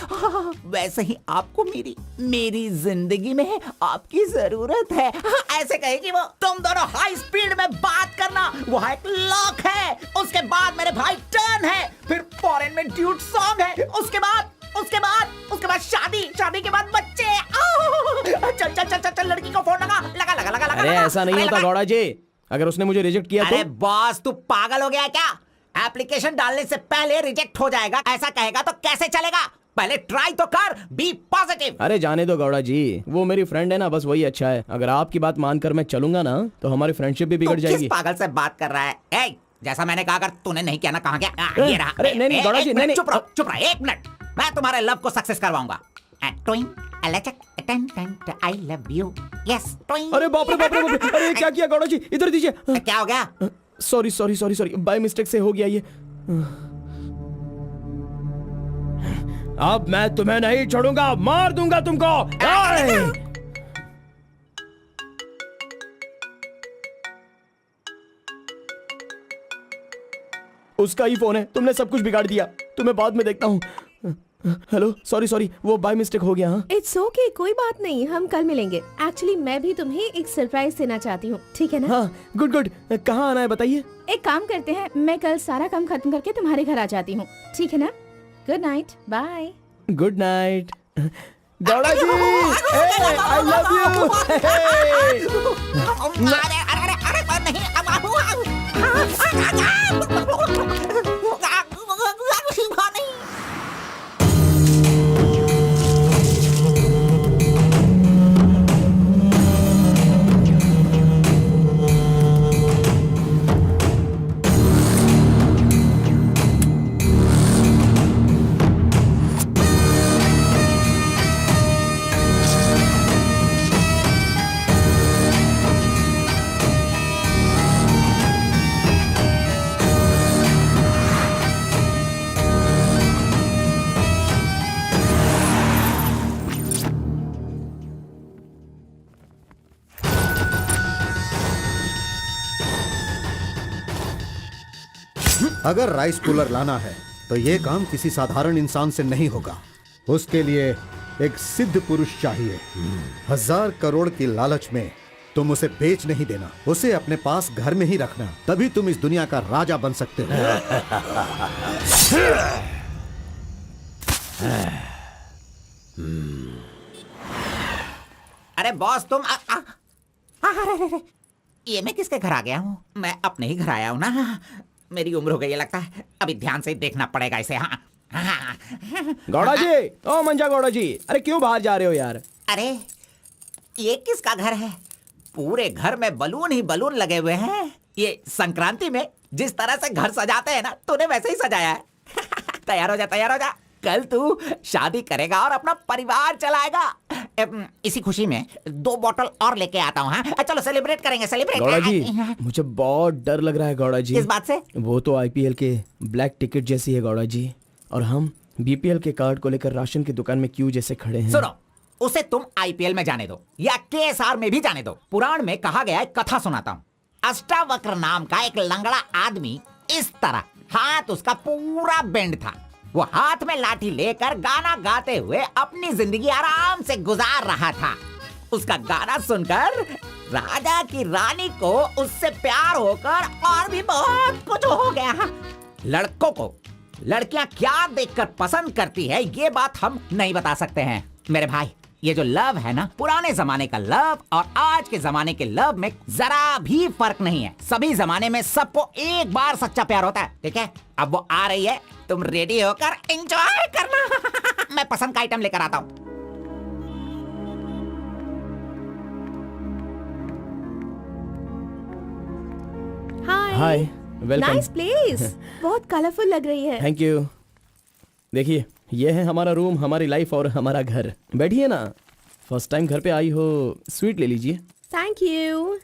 वैसे ही आपको मेरी जिंदगी में आपकी जरूरत है। ऐसे कहेगी वो। तुम दोनों हाई स्पीड में बात करना, वहाँ एक लॉक है, उसके बाद मेरे भाई टर्न है, फिर फॉरेन में ड्यूट सॉन्ग है, उसके बाद शादी के बाद बच्चे। चल लड़की को फोन लगा। अरे ऐसा नहीं होता गौड़ा जी, अगर उसने मुझे रिजेक्ट किया अरे तो? बॉस, तू पागल हो गया है क्या? एप्लीकेशन डालने से पहले रिजेक्ट हो जाएगा, ऐसा कहेगा तो कैसे चलेगा? पहले ट्राई तो कर, बी पॉजिटिव। अरे जाने दो गौड़ा जी, वो मेरी फ्रेंड है ना, बस वही अच्छा है। अगर आपकी बात मानकर मैं चलूंगा ना तो हमारी फ्रेंडशिप भी बिगड़ जाएगी। किस पागल से बात कर रहा है? ए, जैसा मैंने कहा, अगर तूने नहीं किया ना, कहाँ गया? ये रहा। अरे नहीं गौड़ा जी, नहीं। चुप रहो 1 मिनट, मैं तुम्हारे लव को सक्सेस करवाऊंगा। I love you. Yes. अरे बाप रे, अरे क्या किया गौड़ा जी, इधर दीजिए। क्या हो गया? सॉरी, बाय मिस्टेक से हो गया ये। अब मैं तुम्हें नहीं छोड़ूंगा, मार दूंगा तुमको। उसका ही फोन है, तुमने सब कुछ बिगाड़ दिया। तुम्हें बाद में देखता हूँ। हेलो, सॉरी, वो बाय मिस्टेक हो गया। हाँ इट्स ओके, कोई बात नहीं, हम कल मिलेंगे। एक्चुअली मैं भी तुम्हें एक सरप्राइज देना चाहती हूँ, ठीक है ना? हाँ, गुड। कहाँ आना है बताइए? एक काम करते हैं, मैं कल सारा काम खत्म करके तुम्हारे घर आ जाती हूँ, ठीक है ना? Good night, bye. Good night Gowda ji, I love you. अरे नहीं, अगर राइस कूलर लाना है तो ये काम किसी साधारण इंसान से नहीं होगा। उसके लिए एक सिद्ध पुरुष चाहिए। 1000 करोड़ की लालच में तुम उसे बेच नहीं देना, उसे अपने पास घर में ही रखना, तभी तुम इस दुनिया का राजा बन सकते हो। अरे बॉस तुम अरे, ये मैं किसके घर आ गया हूँ? मैं अपने ही घर आया हूँ ना। मेरी उम्र हो गई है लगता है, अभी ध्यान से देखना पड़ेगा इसे। हाँ गौड़ा जी, ओ मंजा गौड़ा जी, अरे क्यों बाहर जा रहे हो यार? अरे ये किसका घर है? पूरे घर में बलून ही बलून लगे हुए हैं। ये संक्रांति में जिस तरह से घर सजाते हैं ना, तूने वैसे ही सजाया है। तैयार हो जा, तैयार हो जा। कल तू शादी करेगा और अपना परिवार चलाएगा। इसी खुशी में 2 बॉटल और लेके आता हूँ। हाँ चलो सेलिब्रेट करेंगे, सेलिब्रेट। गौड़ा जी, मुझे बहुत डर लग रहा है गौड़ा जी। किस बात से? वो तो आईपीएल के ब्लैक टिकट जैसी है गौड़ा जी, और हम बीपीएल के कार्ड को लेकर राशन की दुकान में क्यू जैसे खड़े हैं। सुनो, उसे तुम आईपीएल में जाने दो या केएसआर में भी जाने दो। पुराण में कहा गया है, कथा सुनाता हूँ। अष्टावक्र नाम का एक लंगड़ा आदमी, इस तरह हाथ उसका पूरा बेंड था। वो हाथ में लाठी लेकर गाना गाते हुए अपनी जिंदगी आराम से गुजार रहा था। उसका गाना सुनकर राजा की रानी को उससे प्यार होकर और भी बहुत कुछ हो गया। लड़कों को लड़कियां क्या देखकर पसंद करती है, ये बात हम नहीं बता सकते हैं मेरे भाई। ये जो लव है ना, पुराने जमाने का लव और आज के जमाने के लव में जरा भी फर्क नहीं है। सभी जमाने में सबको एक बार सच्चा प्यार होता है, ठीक है? अब वो आ रही है, तुम रेडी होकर एंजॉय करना। मैं पसंद का आइटम लेकर आता हूँ। हाय, वेलकम। Nice place. बहुत कलरफुल लग रही है। Thank you. देखिए, ये है हमारा रूम, हमारी लाइफ और हमारा घर। बैठिए ना, फर्स्ट टाइम घर पे आई हो, स्वीट ले लीजिए। Thank you.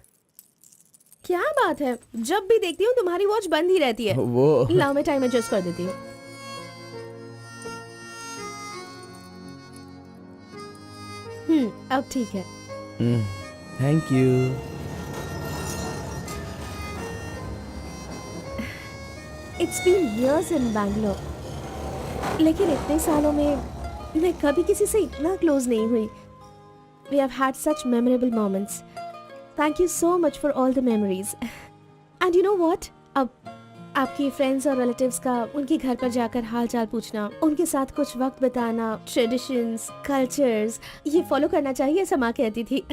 क्या बात है, जब भी देखती हूँ तुम्हारी वॉच बंद ही रहती है। वो लाओ मैं टाइम एडजस्ट कर देती हूँ। अब ठीक है। Thank you. It's been years in Bangalore, लेकिन इतने सालों में मैं कभी किसी से इतना क्लोज नहीं हुई। We have had such memorable moments. Thank you so much for all the memories. And you know what? अब आपकी फ्रेंड्स और रिलेटिव्स का उनके घर पर जाकर हाल चाल पूछना, उनके साथ कुछ वक्त बिताना, ट्रेडिशंस, कल्चर्स, ये फॉलो करना चाहिए, ऐसा माँ कहती थी।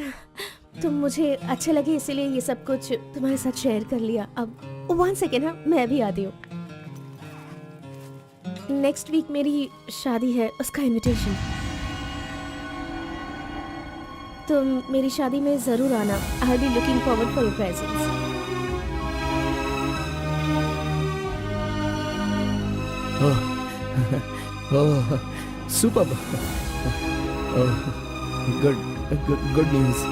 तुम मुझे अच्छे लगे इसीलिए ये सब कुछ तुम्हारे साथ शेयर कर लिया। अब 1 सेकेंड है, मैं अभी आती हूँ। नेक्स्ट वीक मेरी शादी है, उसका इनविटेशन। तुम मेरी शादी में जरूर आना। I will be looking forward for your presence. Oh, superb. Good news.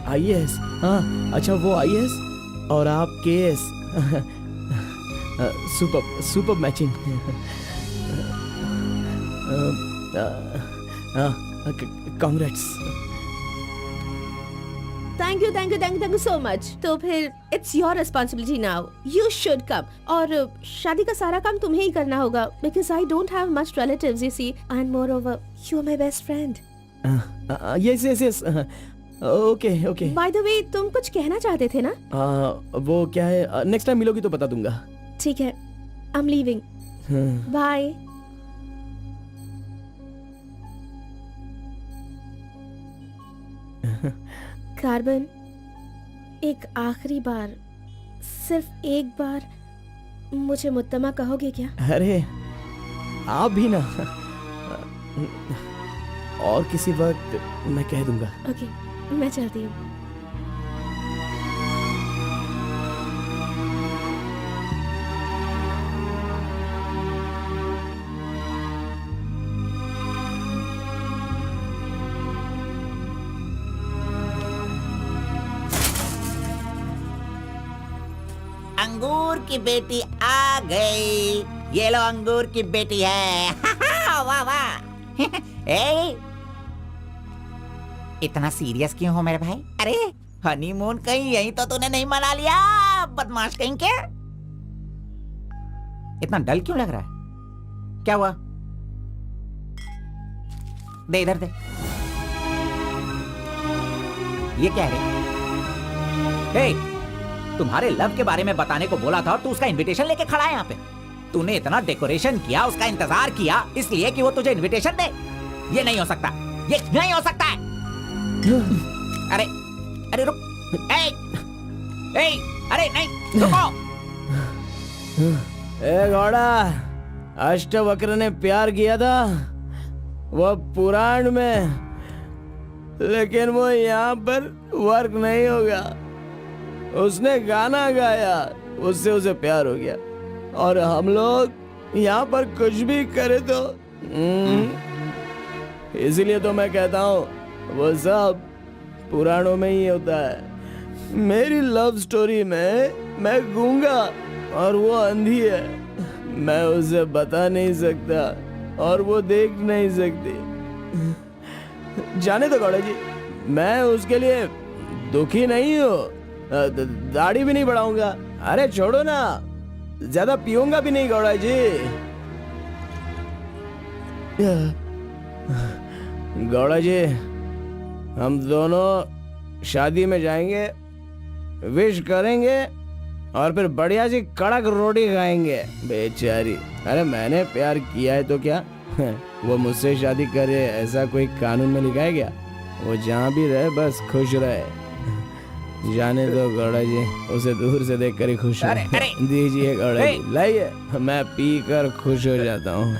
IAS. हाँ, अच्छा वो आईएएस और आप KS. Super matching. Congrats. Thank you so much. तो फिर it's your responsibility now, you should come. और शादी का सारा काम तुम्हें ही करना होगा, because I don't have much relatives, you see, and moreover you are my best friend. Yes. Okay. By the वे, तुम कुछ कहना चाहते थे ना? वो क्या है, नेक्स्ट टाइम मिलोगी तो बता दूंगा। ठीक है, I am leaving. Bye. Carbon, एक आखिरी बार, सिर्फ एक बार मुझे मुत्तमा कहोगे क्या? अरे आप भी ना, और किसी वक्त मैं कह दूंगा। ओके, मैं चलती हूँ। अंगूर की बेटी आ गई। ये लो अंगूर की बेटी है। वाह वाह। ए, इतना सीरियस क्यों हो मेरे भाई? अरे हनीमून कहीं यहीं तो तूने नहीं मना लिया, बदमाश कहीं के? इतना डल क्यों लग रहा है? क्या हुआ? दे इधर दे। ये क्या है? हे, तुम्हारे लव के बारे में बताने को बोला था और तू उसका इनविटेशन लेके खड़ा है यहाँ पे। तूने इतना डेकोरेशन किया, उसका इंतजार किया इसलिए कि वो तुझे इनविटेशन दे। ये नहीं हो सकता, ये नहीं हो सकता है। अरे अरे रुक, अरे नहीं रुको। ए घोड़ा, अष्टवक्र ने प्यार किया था वो पुराण में, लेकिन वो यहाँ पर वर्क नहीं होगा। उसने गाना गाया, उससे उसे प्यार हो गया, और हम लोग यहाँ पर कुछ भी करे तो इसीलिए तो मैं कहता हूँ वो सब पुराणों में ही होता है। मेरी लव स्टोरी में मैं गूंगा और वो अंधी है। मैं उसे बता नहीं सकता और वो देख नहीं सकती। जाने दो गौड़ा जी, मैं उसके लिए दुखी नहीं हूँ, दाढ़ी भी नहीं बढ़ाऊंगा। अरे छोड़ो ना, ज्यादा पीऊंगा भी नहीं गौड़ा जी। गौड़ा जी, हम दोनों शादी में जाएंगे, विश करेंगे और फिर बढ़िया सी कड़क रोटी खाएंगे। बेचारी, अरे मैंने प्यार किया है तो क्या वो मुझसे शादी करे ऐसा कोई कानून में लिखा है क्या? वो जहाँ भी रहे बस खुश रहे। जाने दो गौड़ा जी, उसे दूर से देख कर ही खुश हो। दीजिए गौड़ा जी, लाइए, मैं पी कर खुश हो जाता हूँ।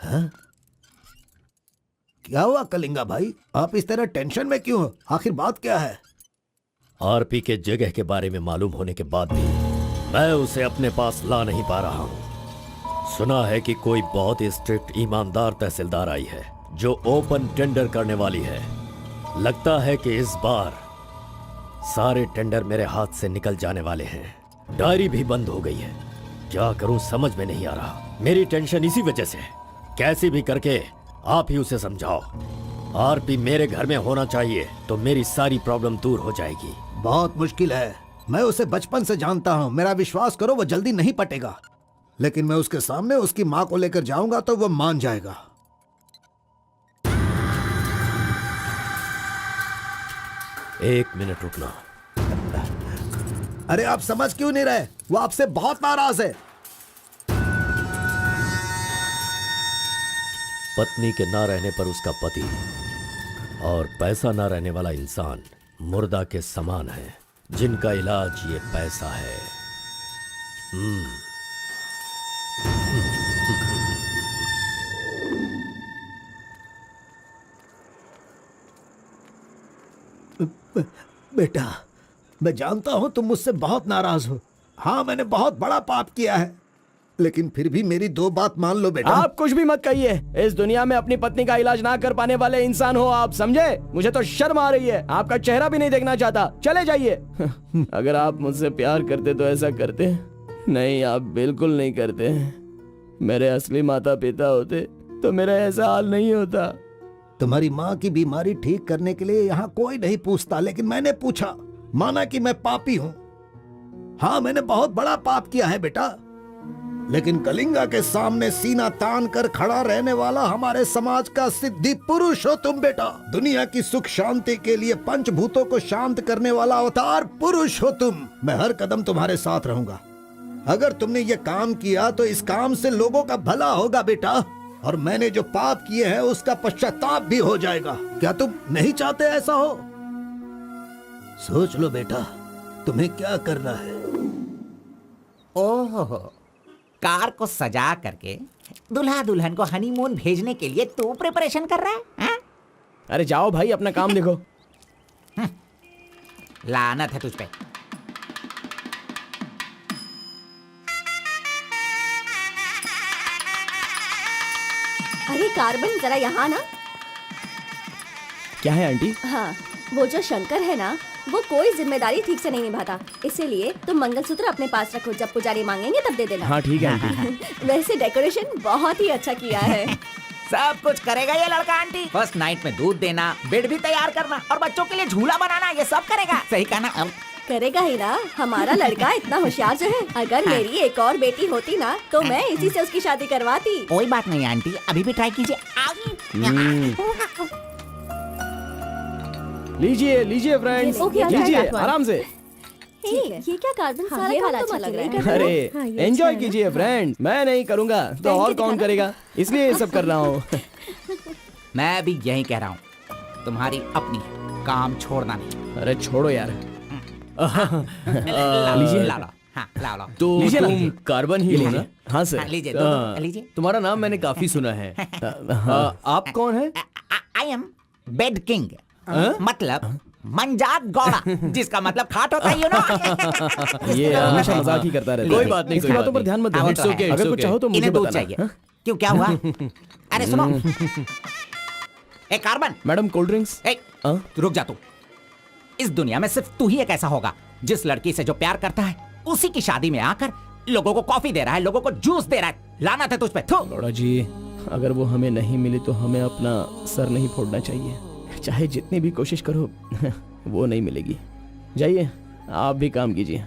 हाँ? क्या हुआ कलिंगा भाई, आप इस तरह टेंशन में क्यों हो? आखिर बात क्या है? आरपी के जगह के बारे में मालूम होने के बाद भी मैं उसे अपने पास ला नहीं पा रहा हूँ। सुना है कि कोई बहुत ही स्ट्रिक्ट ईमानदार तहसीलदार आई है जो ओपन टेंडर करने वाली है। लगता है कि इस बार सारे टेंडर मेरे हाथ से निकल जाने वाले हैं। डायरी भी बंद हो गई है। क्या करूं समझ में नहीं आ रहा। मेरी टेंशन इसी वजह से है। कैसी भी करके आप ही उसे समझाओ। आरपी मेरे घर में होना चाहिए तो मेरी सारी प्रॉब्लम दूर हो जाएगी। बहुत मुश्किल है, मैं उसे बचपन से जानता हूँ। मेरा विश्वास करो, वो जल्दी नहीं पटेगा। लेकिन मैं उसके सामने उसकी माँ को लेकर जाऊंगा तो वो मान जाएगा। एक मिनट रुकना। अरे आप समझ क्यों नहीं रहे? वो आपसे बहुत नाराज है। पत्नी के ना रहने पर उसका पति और पैसा ना रहने वाला इंसान मुर्दा के समान है, जिनका इलाज ये पैसा है। बेटा, मैं जानता हूं तुम मुझसे बहुत नाराज हो। हाँ, मैंने बहुत बड़ा पाप किया है, लेकिन फिर भी मेरी दो बात मान लो बेटा। आप कुछ भी मत कहिए। इस दुनिया में अपनी पत्नी का इलाज ना कर पाने वाले इंसान हो आप, समझे? मुझे तो शर्म आ रही है। आपका चेहरा भी नहीं देखना चाहता। चले जाइए। अगर आप मुझसे प्यार करते तो ऐसा करते। नहीं, आप बिल्कुल नहीं करते। मेरे असली माता पिता होते तो मेरा ऐसा हाल नहीं होता। तुम्हारी माँ की बीमारी ठीक करने के लिए यहाँ कोई नहीं पूछता, लेकिन मैंने पूछा। माना कि मैं पापी हूँ। हाँ, मैंने बहुत बड़ा पाप किया है बेटा, लेकिन कलिंगा के सामने सीना तान कर खड़ा रहने वाला हमारे समाज का सिद्धि पुरुष हो तुम बेटा। दुनिया की सुख शांति के लिए पंचभूतों को शांत करने वाला अवतार पुरुष हो तुम। मैं हर कदम तुम्हारे साथ रहूंगा। अगर तुमने ये काम किया तो इस काम से लोगों का भला होगा बेटा, और मैंने जो पाप किए हैं उसका पश्चाताप भी हो जाएगा। क्या तुम नहीं चाहते ऐसा हो? सोच लो बेटा, तुम्हें क्या करना है। ओहो, कार को सजा करके दुल्हा दुल्हन को हनीमून भेजने के लिए तू प्रिपरेशन कर रहा है, हा? अरे जाओ भाई, अपना काम देखो। लानत है तुझ पे। अरे कार्बन, जरा यहाँ ना। क्या है आंटी? हाँ, वो जो शंकर है ना, वो कोई जिम्मेदारी ठीक से नहीं निभाता। इसीलिए तुम मंगलसूत्र अपने पास रखो, जब पुजारी मांगेंगे तब दे देना। हाँ ठीक है आंटी। वैसे डेकोरेशन बहुत ही अच्छा किया है। सब कुछ करेगा ये लड़का आंटी। फर्स्ट नाइट में दूध देना, बेड भी तैयार करना और बच्चों के लिए झूला बनाना, ये सब करेगा। सही कहा ना? करेगा ही ना, हमारा लड़का इतना होशियार जो है। अगर मेरी एक और बेटी होती ना तो मैं इसी से उसकी शादी करवाती। कोई बात नहीं आंटी, अभी भी ट्राई कीजिए। लीजिए लीजिए फ्रेंड्स, ओके, अच्छा, लीजिए अच्छा। आराम से। ये क्या कार्बन, हाँ, सारा ये काम वाला तो अच्छा लग मछली रहा है। कर अरे रही हाँ, ये एंजॉय अच्छा है। कीजिए फ्रेंड, मैं नहीं करूँगा तो और कौन करेगा, इसलिए ये सब कर रहा हूँ। मैं भी यही कह रहा हूँ, तुम्हारी अपनी काम छोड़ना नहीं। अरे छोड़ो यार। लीजिए, ला लो। हाँ, ला लो। तो लीजिए ना, लीजिए। तुम कार्बन ही लो ना? हाँ सर। हाँ, लीजिए, दो, लीजिए। तुम्हारा नाम मैंने काफी सुना है। आप कौन है? आई एम बेड किंग, मतलब मंजात गौड़ा, जिसका मतलब खाट होता है, यू नो। ये हमेशा मजाक ही करता रहता है। कोई बात नहीं, इसकी बातों पर ध्यान मत दो। हाँ, वो तो है। अगर कुछ चाहो तो मुझे इन्हें दूध बताना। चाहिए। हाँ? क्यों, क्या हुआ? अरे सुनो, ए कार्बन, मैडम कोल्ड ड्रिंक्स। ए, तू रुक जा। तू इस दुनिया में सिर्फ तू ही एक ऐसा होगा जिस लड़की से जो प्यार करता है उसी की शादी में आकर लोगों को कॉफी दे रहा है, लोगों को जूस दे रहा है। लानत है तुझ पे। थू। गौड़ा जी, अगर वो हमें नहीं मिली तो हमें अपना सर नहीं फोड़ना चाहिए। चाहे जितनी भी कोशिश करो वो नहीं मिलेगी। जाइए आप भी काम कीजिए।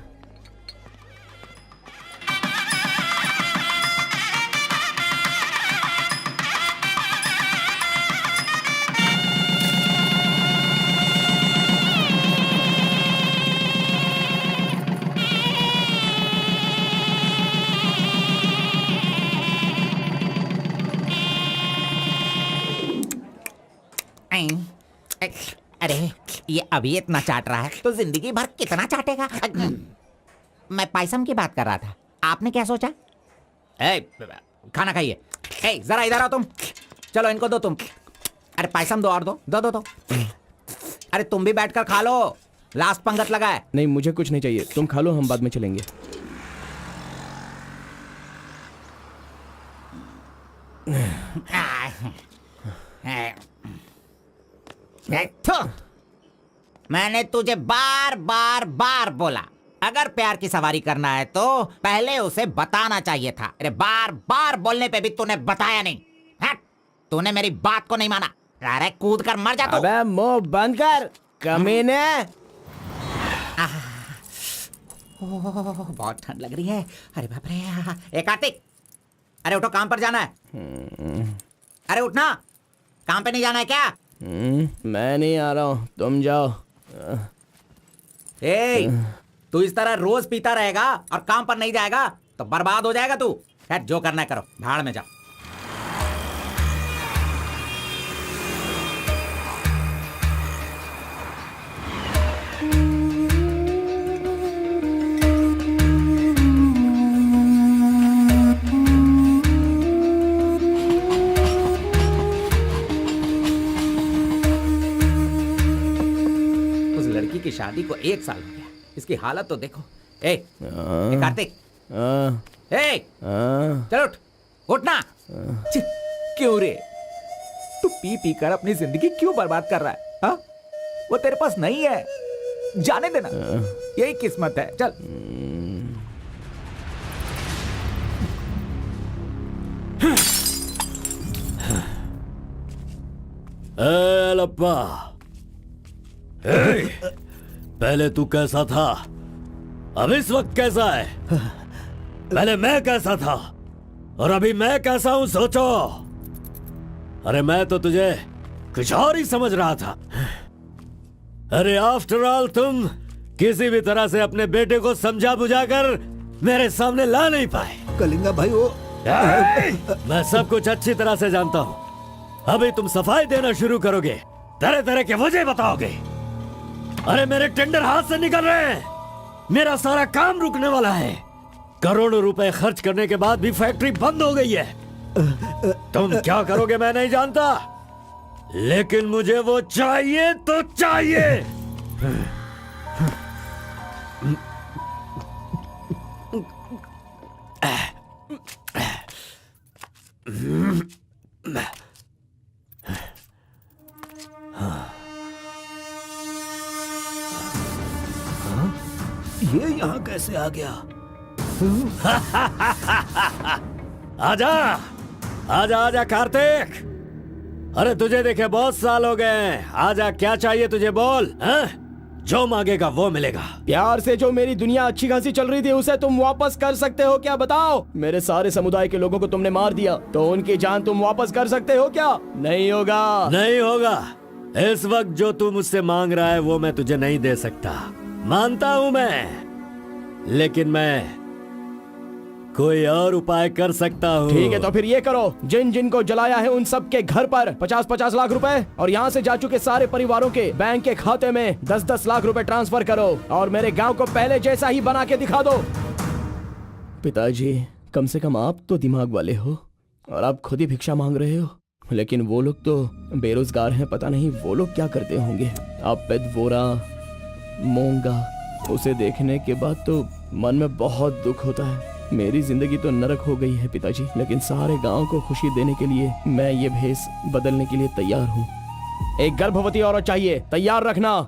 अरे ये अभी इतना चाट रहा है तो जिंदगी भर कितना चाटेगा। मैं पायसम की बात कर रहा था, आपने क्या सोचा? ए, खाना खाइए। ए, जरा इधर आओ तुम। चलो इनको दो तुम। अरे पायसम दो और दो दो दो दो। अरे तुम भी बैठकर खा लो, लास्ट पंगत लगा है। नहीं मुझे कुछ नहीं चाहिए, तुम खा लो, हम बाद में चलेंगे। मैंने तुझे बार बार बार बोला, अगर प्यार की सवारी करना है तो पहले उसे बताना चाहिए था। अरे बार बार बोलने पे भी तूने बताया नहीं। हट, तूने मेरी बात को नहीं माना। अरे कूद कर मर जा तू। अबे मुंह बंद कर कमीने। बहुत ठंड लग रही है। अरे बाप रे। ए कार्तिक, अरे उठो, काम पर जाना है। अरे उठना, काम पे नहीं जाना है क्या? मैं नहीं आ रहा हूँ, तुम जाओ। ए, तू इस तरह रोज पीता रहेगा और काम पर नहीं जाएगा तो बर्बाद हो जाएगा तू। खैर जो करना है करो, भाड़ में जाओ। की शादी को 1 साल हो गया, इसकी हालत तो देखो। ए कार्तिक, चल उठ, उठना। क्यों रे, तू पी पी कर अपनी जिंदगी क्यों बर्बाद कर रहा है? हा? वो तेरे पास नहीं है, जाने देना, यही किस्मत है। चल। लप्पा, पहले तू कैसा था, अब इस वक्त कैसा है? पहले मैं कैसा था और अभी मैं कैसा हूं, सोचो। अरे मैं तो तुझे कुछ और ही समझ रहा था। अरे आफ्टर ऑल तुम किसी भी तरह से अपने बेटे को समझा बुझाकर मेरे सामने ला नहीं पाए। कलिंगा भाई वो मैं सब कुछ अच्छी तरह से जानता हूं। अभी तुम सफाई देना शुरू करोगे, तरह तरह के वजह बताओगे। अरे मेरे टेंडर हाथ से निकल रहे हैं, मेरा सारा काम रुकने वाला है। करोड़ों रुपए खर्च करने के बाद भी फैक्ट्री बंद हो गई है। तुम क्या करोगे मैं नहीं जानता, लेकिन मुझे वो चाहिए तो चाहिए। ये यहाँ कैसे आ गया? आजा, आजा आजा कार्तिक। अरे तुझे देखे बहुत साल हो गए। आजा, क्या चाहिए तुझे, बोल। जो मांगेगा वो मिलेगा। प्यार से जो मेरी दुनिया अच्छी खासी चल रही थी उसे तुम वापस कर सकते हो क्या, बताओ? मेरे सारे समुदाय के लोगों को तुमने मार दिया, तो उनकी जान तुम वापस कर सकते हो क्या? नहीं होगा। नहीं होगा। इस वक्त जो तू मुझसे मांग रहा है वो मैं तुझे नहीं दे सकता। मानता हूं मैं, लेकिन मैं कोई और उपाय कर सकता हूँ। ठीक है, तो फिर ये करो, जिन जिन को जलाया है उन सब के घर पर 50-50 लाख रुपए और यहाँ से जा चुके सारे परिवारों के बैंक के खाते में 10-10 लाख रुपए ट्रांसफर करो और मेरे गांव को पहले जैसा ही बना के दिखा दो। पिताजी, कम से कम आप तो दिमाग वाले हो और आप खुद ही भिक्षा मांग रहे हो, लेकिन वो लोग तो बेरोजगार हैं, पता नहीं वो लोग क्या करते होंगे। आप पेदवोरा मोंगा, उसे देखने के बाद तो मन में बहुत दुख होता है। मेरी जिंदगी तो नरक हो गई है पिताजी, लेकिन सारे गांव को खुशी देने के लिए मैं ये भेष बदलने के लिए तैयार हूँ। एक गर्भवती औरत चाहिए, तैयार रखना।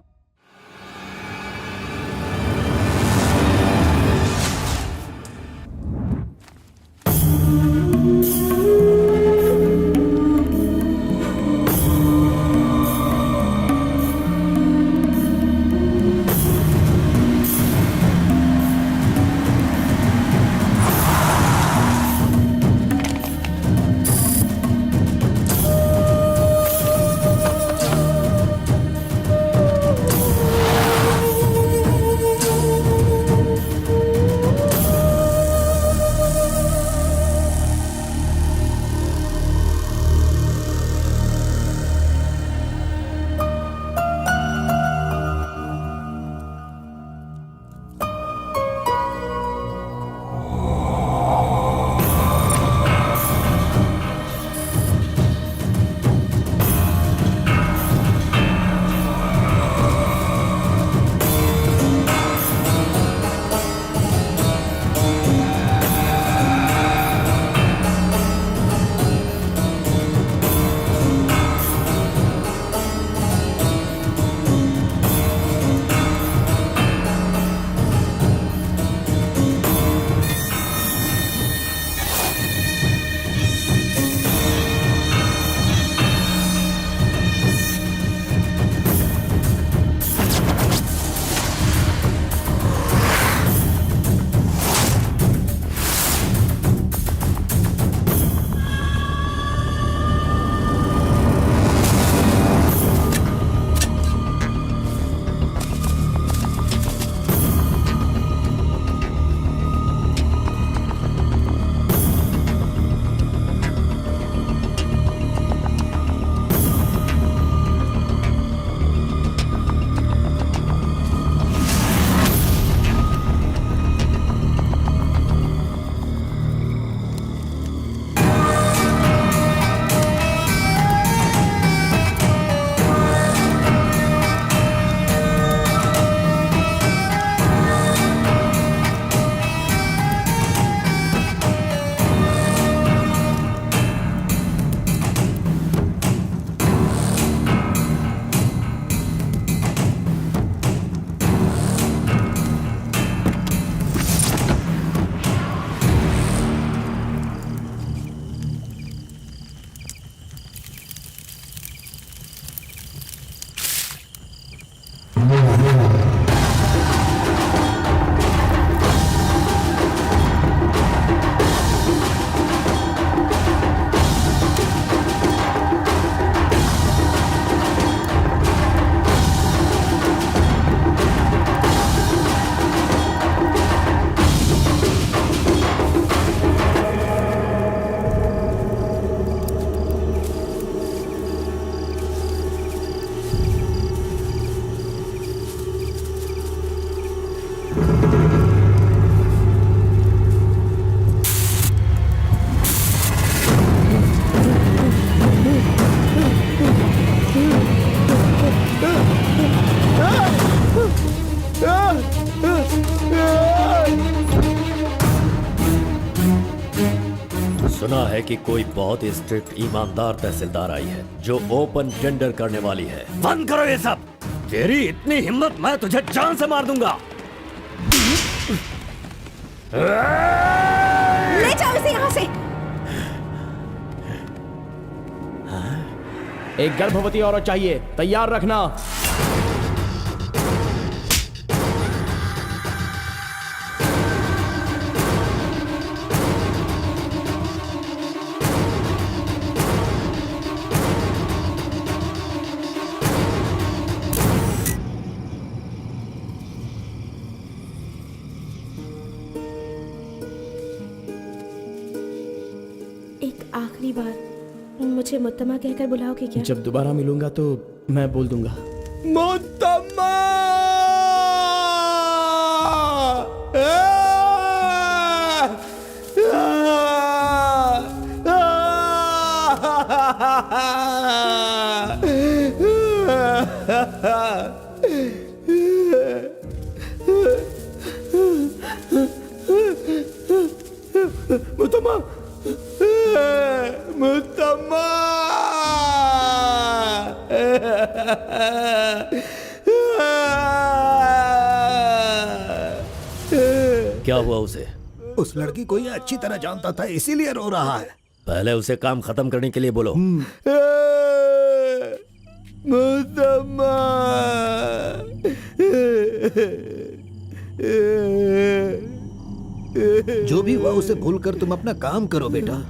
सुना है कि कोई बहुत ही स्ट्रिक्ट ईमानदार तहसीलदार आई है जो ओपन टेंडर करने वाली है। बंद करो ये सब। तेरी इतनी हिम्मत, मैं तुझे जान से मार दूंगा। ले जाओ इसे यहाँ से। एक गर्भवती औरत चाहिए, तैयार रखना। एक आखिरी बार मुझे मुत्तमा कहकर बुलाओगे क्या? जब दोबारा मिलूंगा तो मैं बोल दूंगा। मुत्तम्मा! मुत्तम्मा! मुत्तम्मा! क्या हुआ उसे? उस लड़की को ये अच्छी तरह जानता था, इसीलिए रो रहा है। पहले उसे काम खत्म करने के लिए बोलो। मुत्तम्मा! जो भी हुआ उसे भूलकर तुम अपना काम करो बेटा।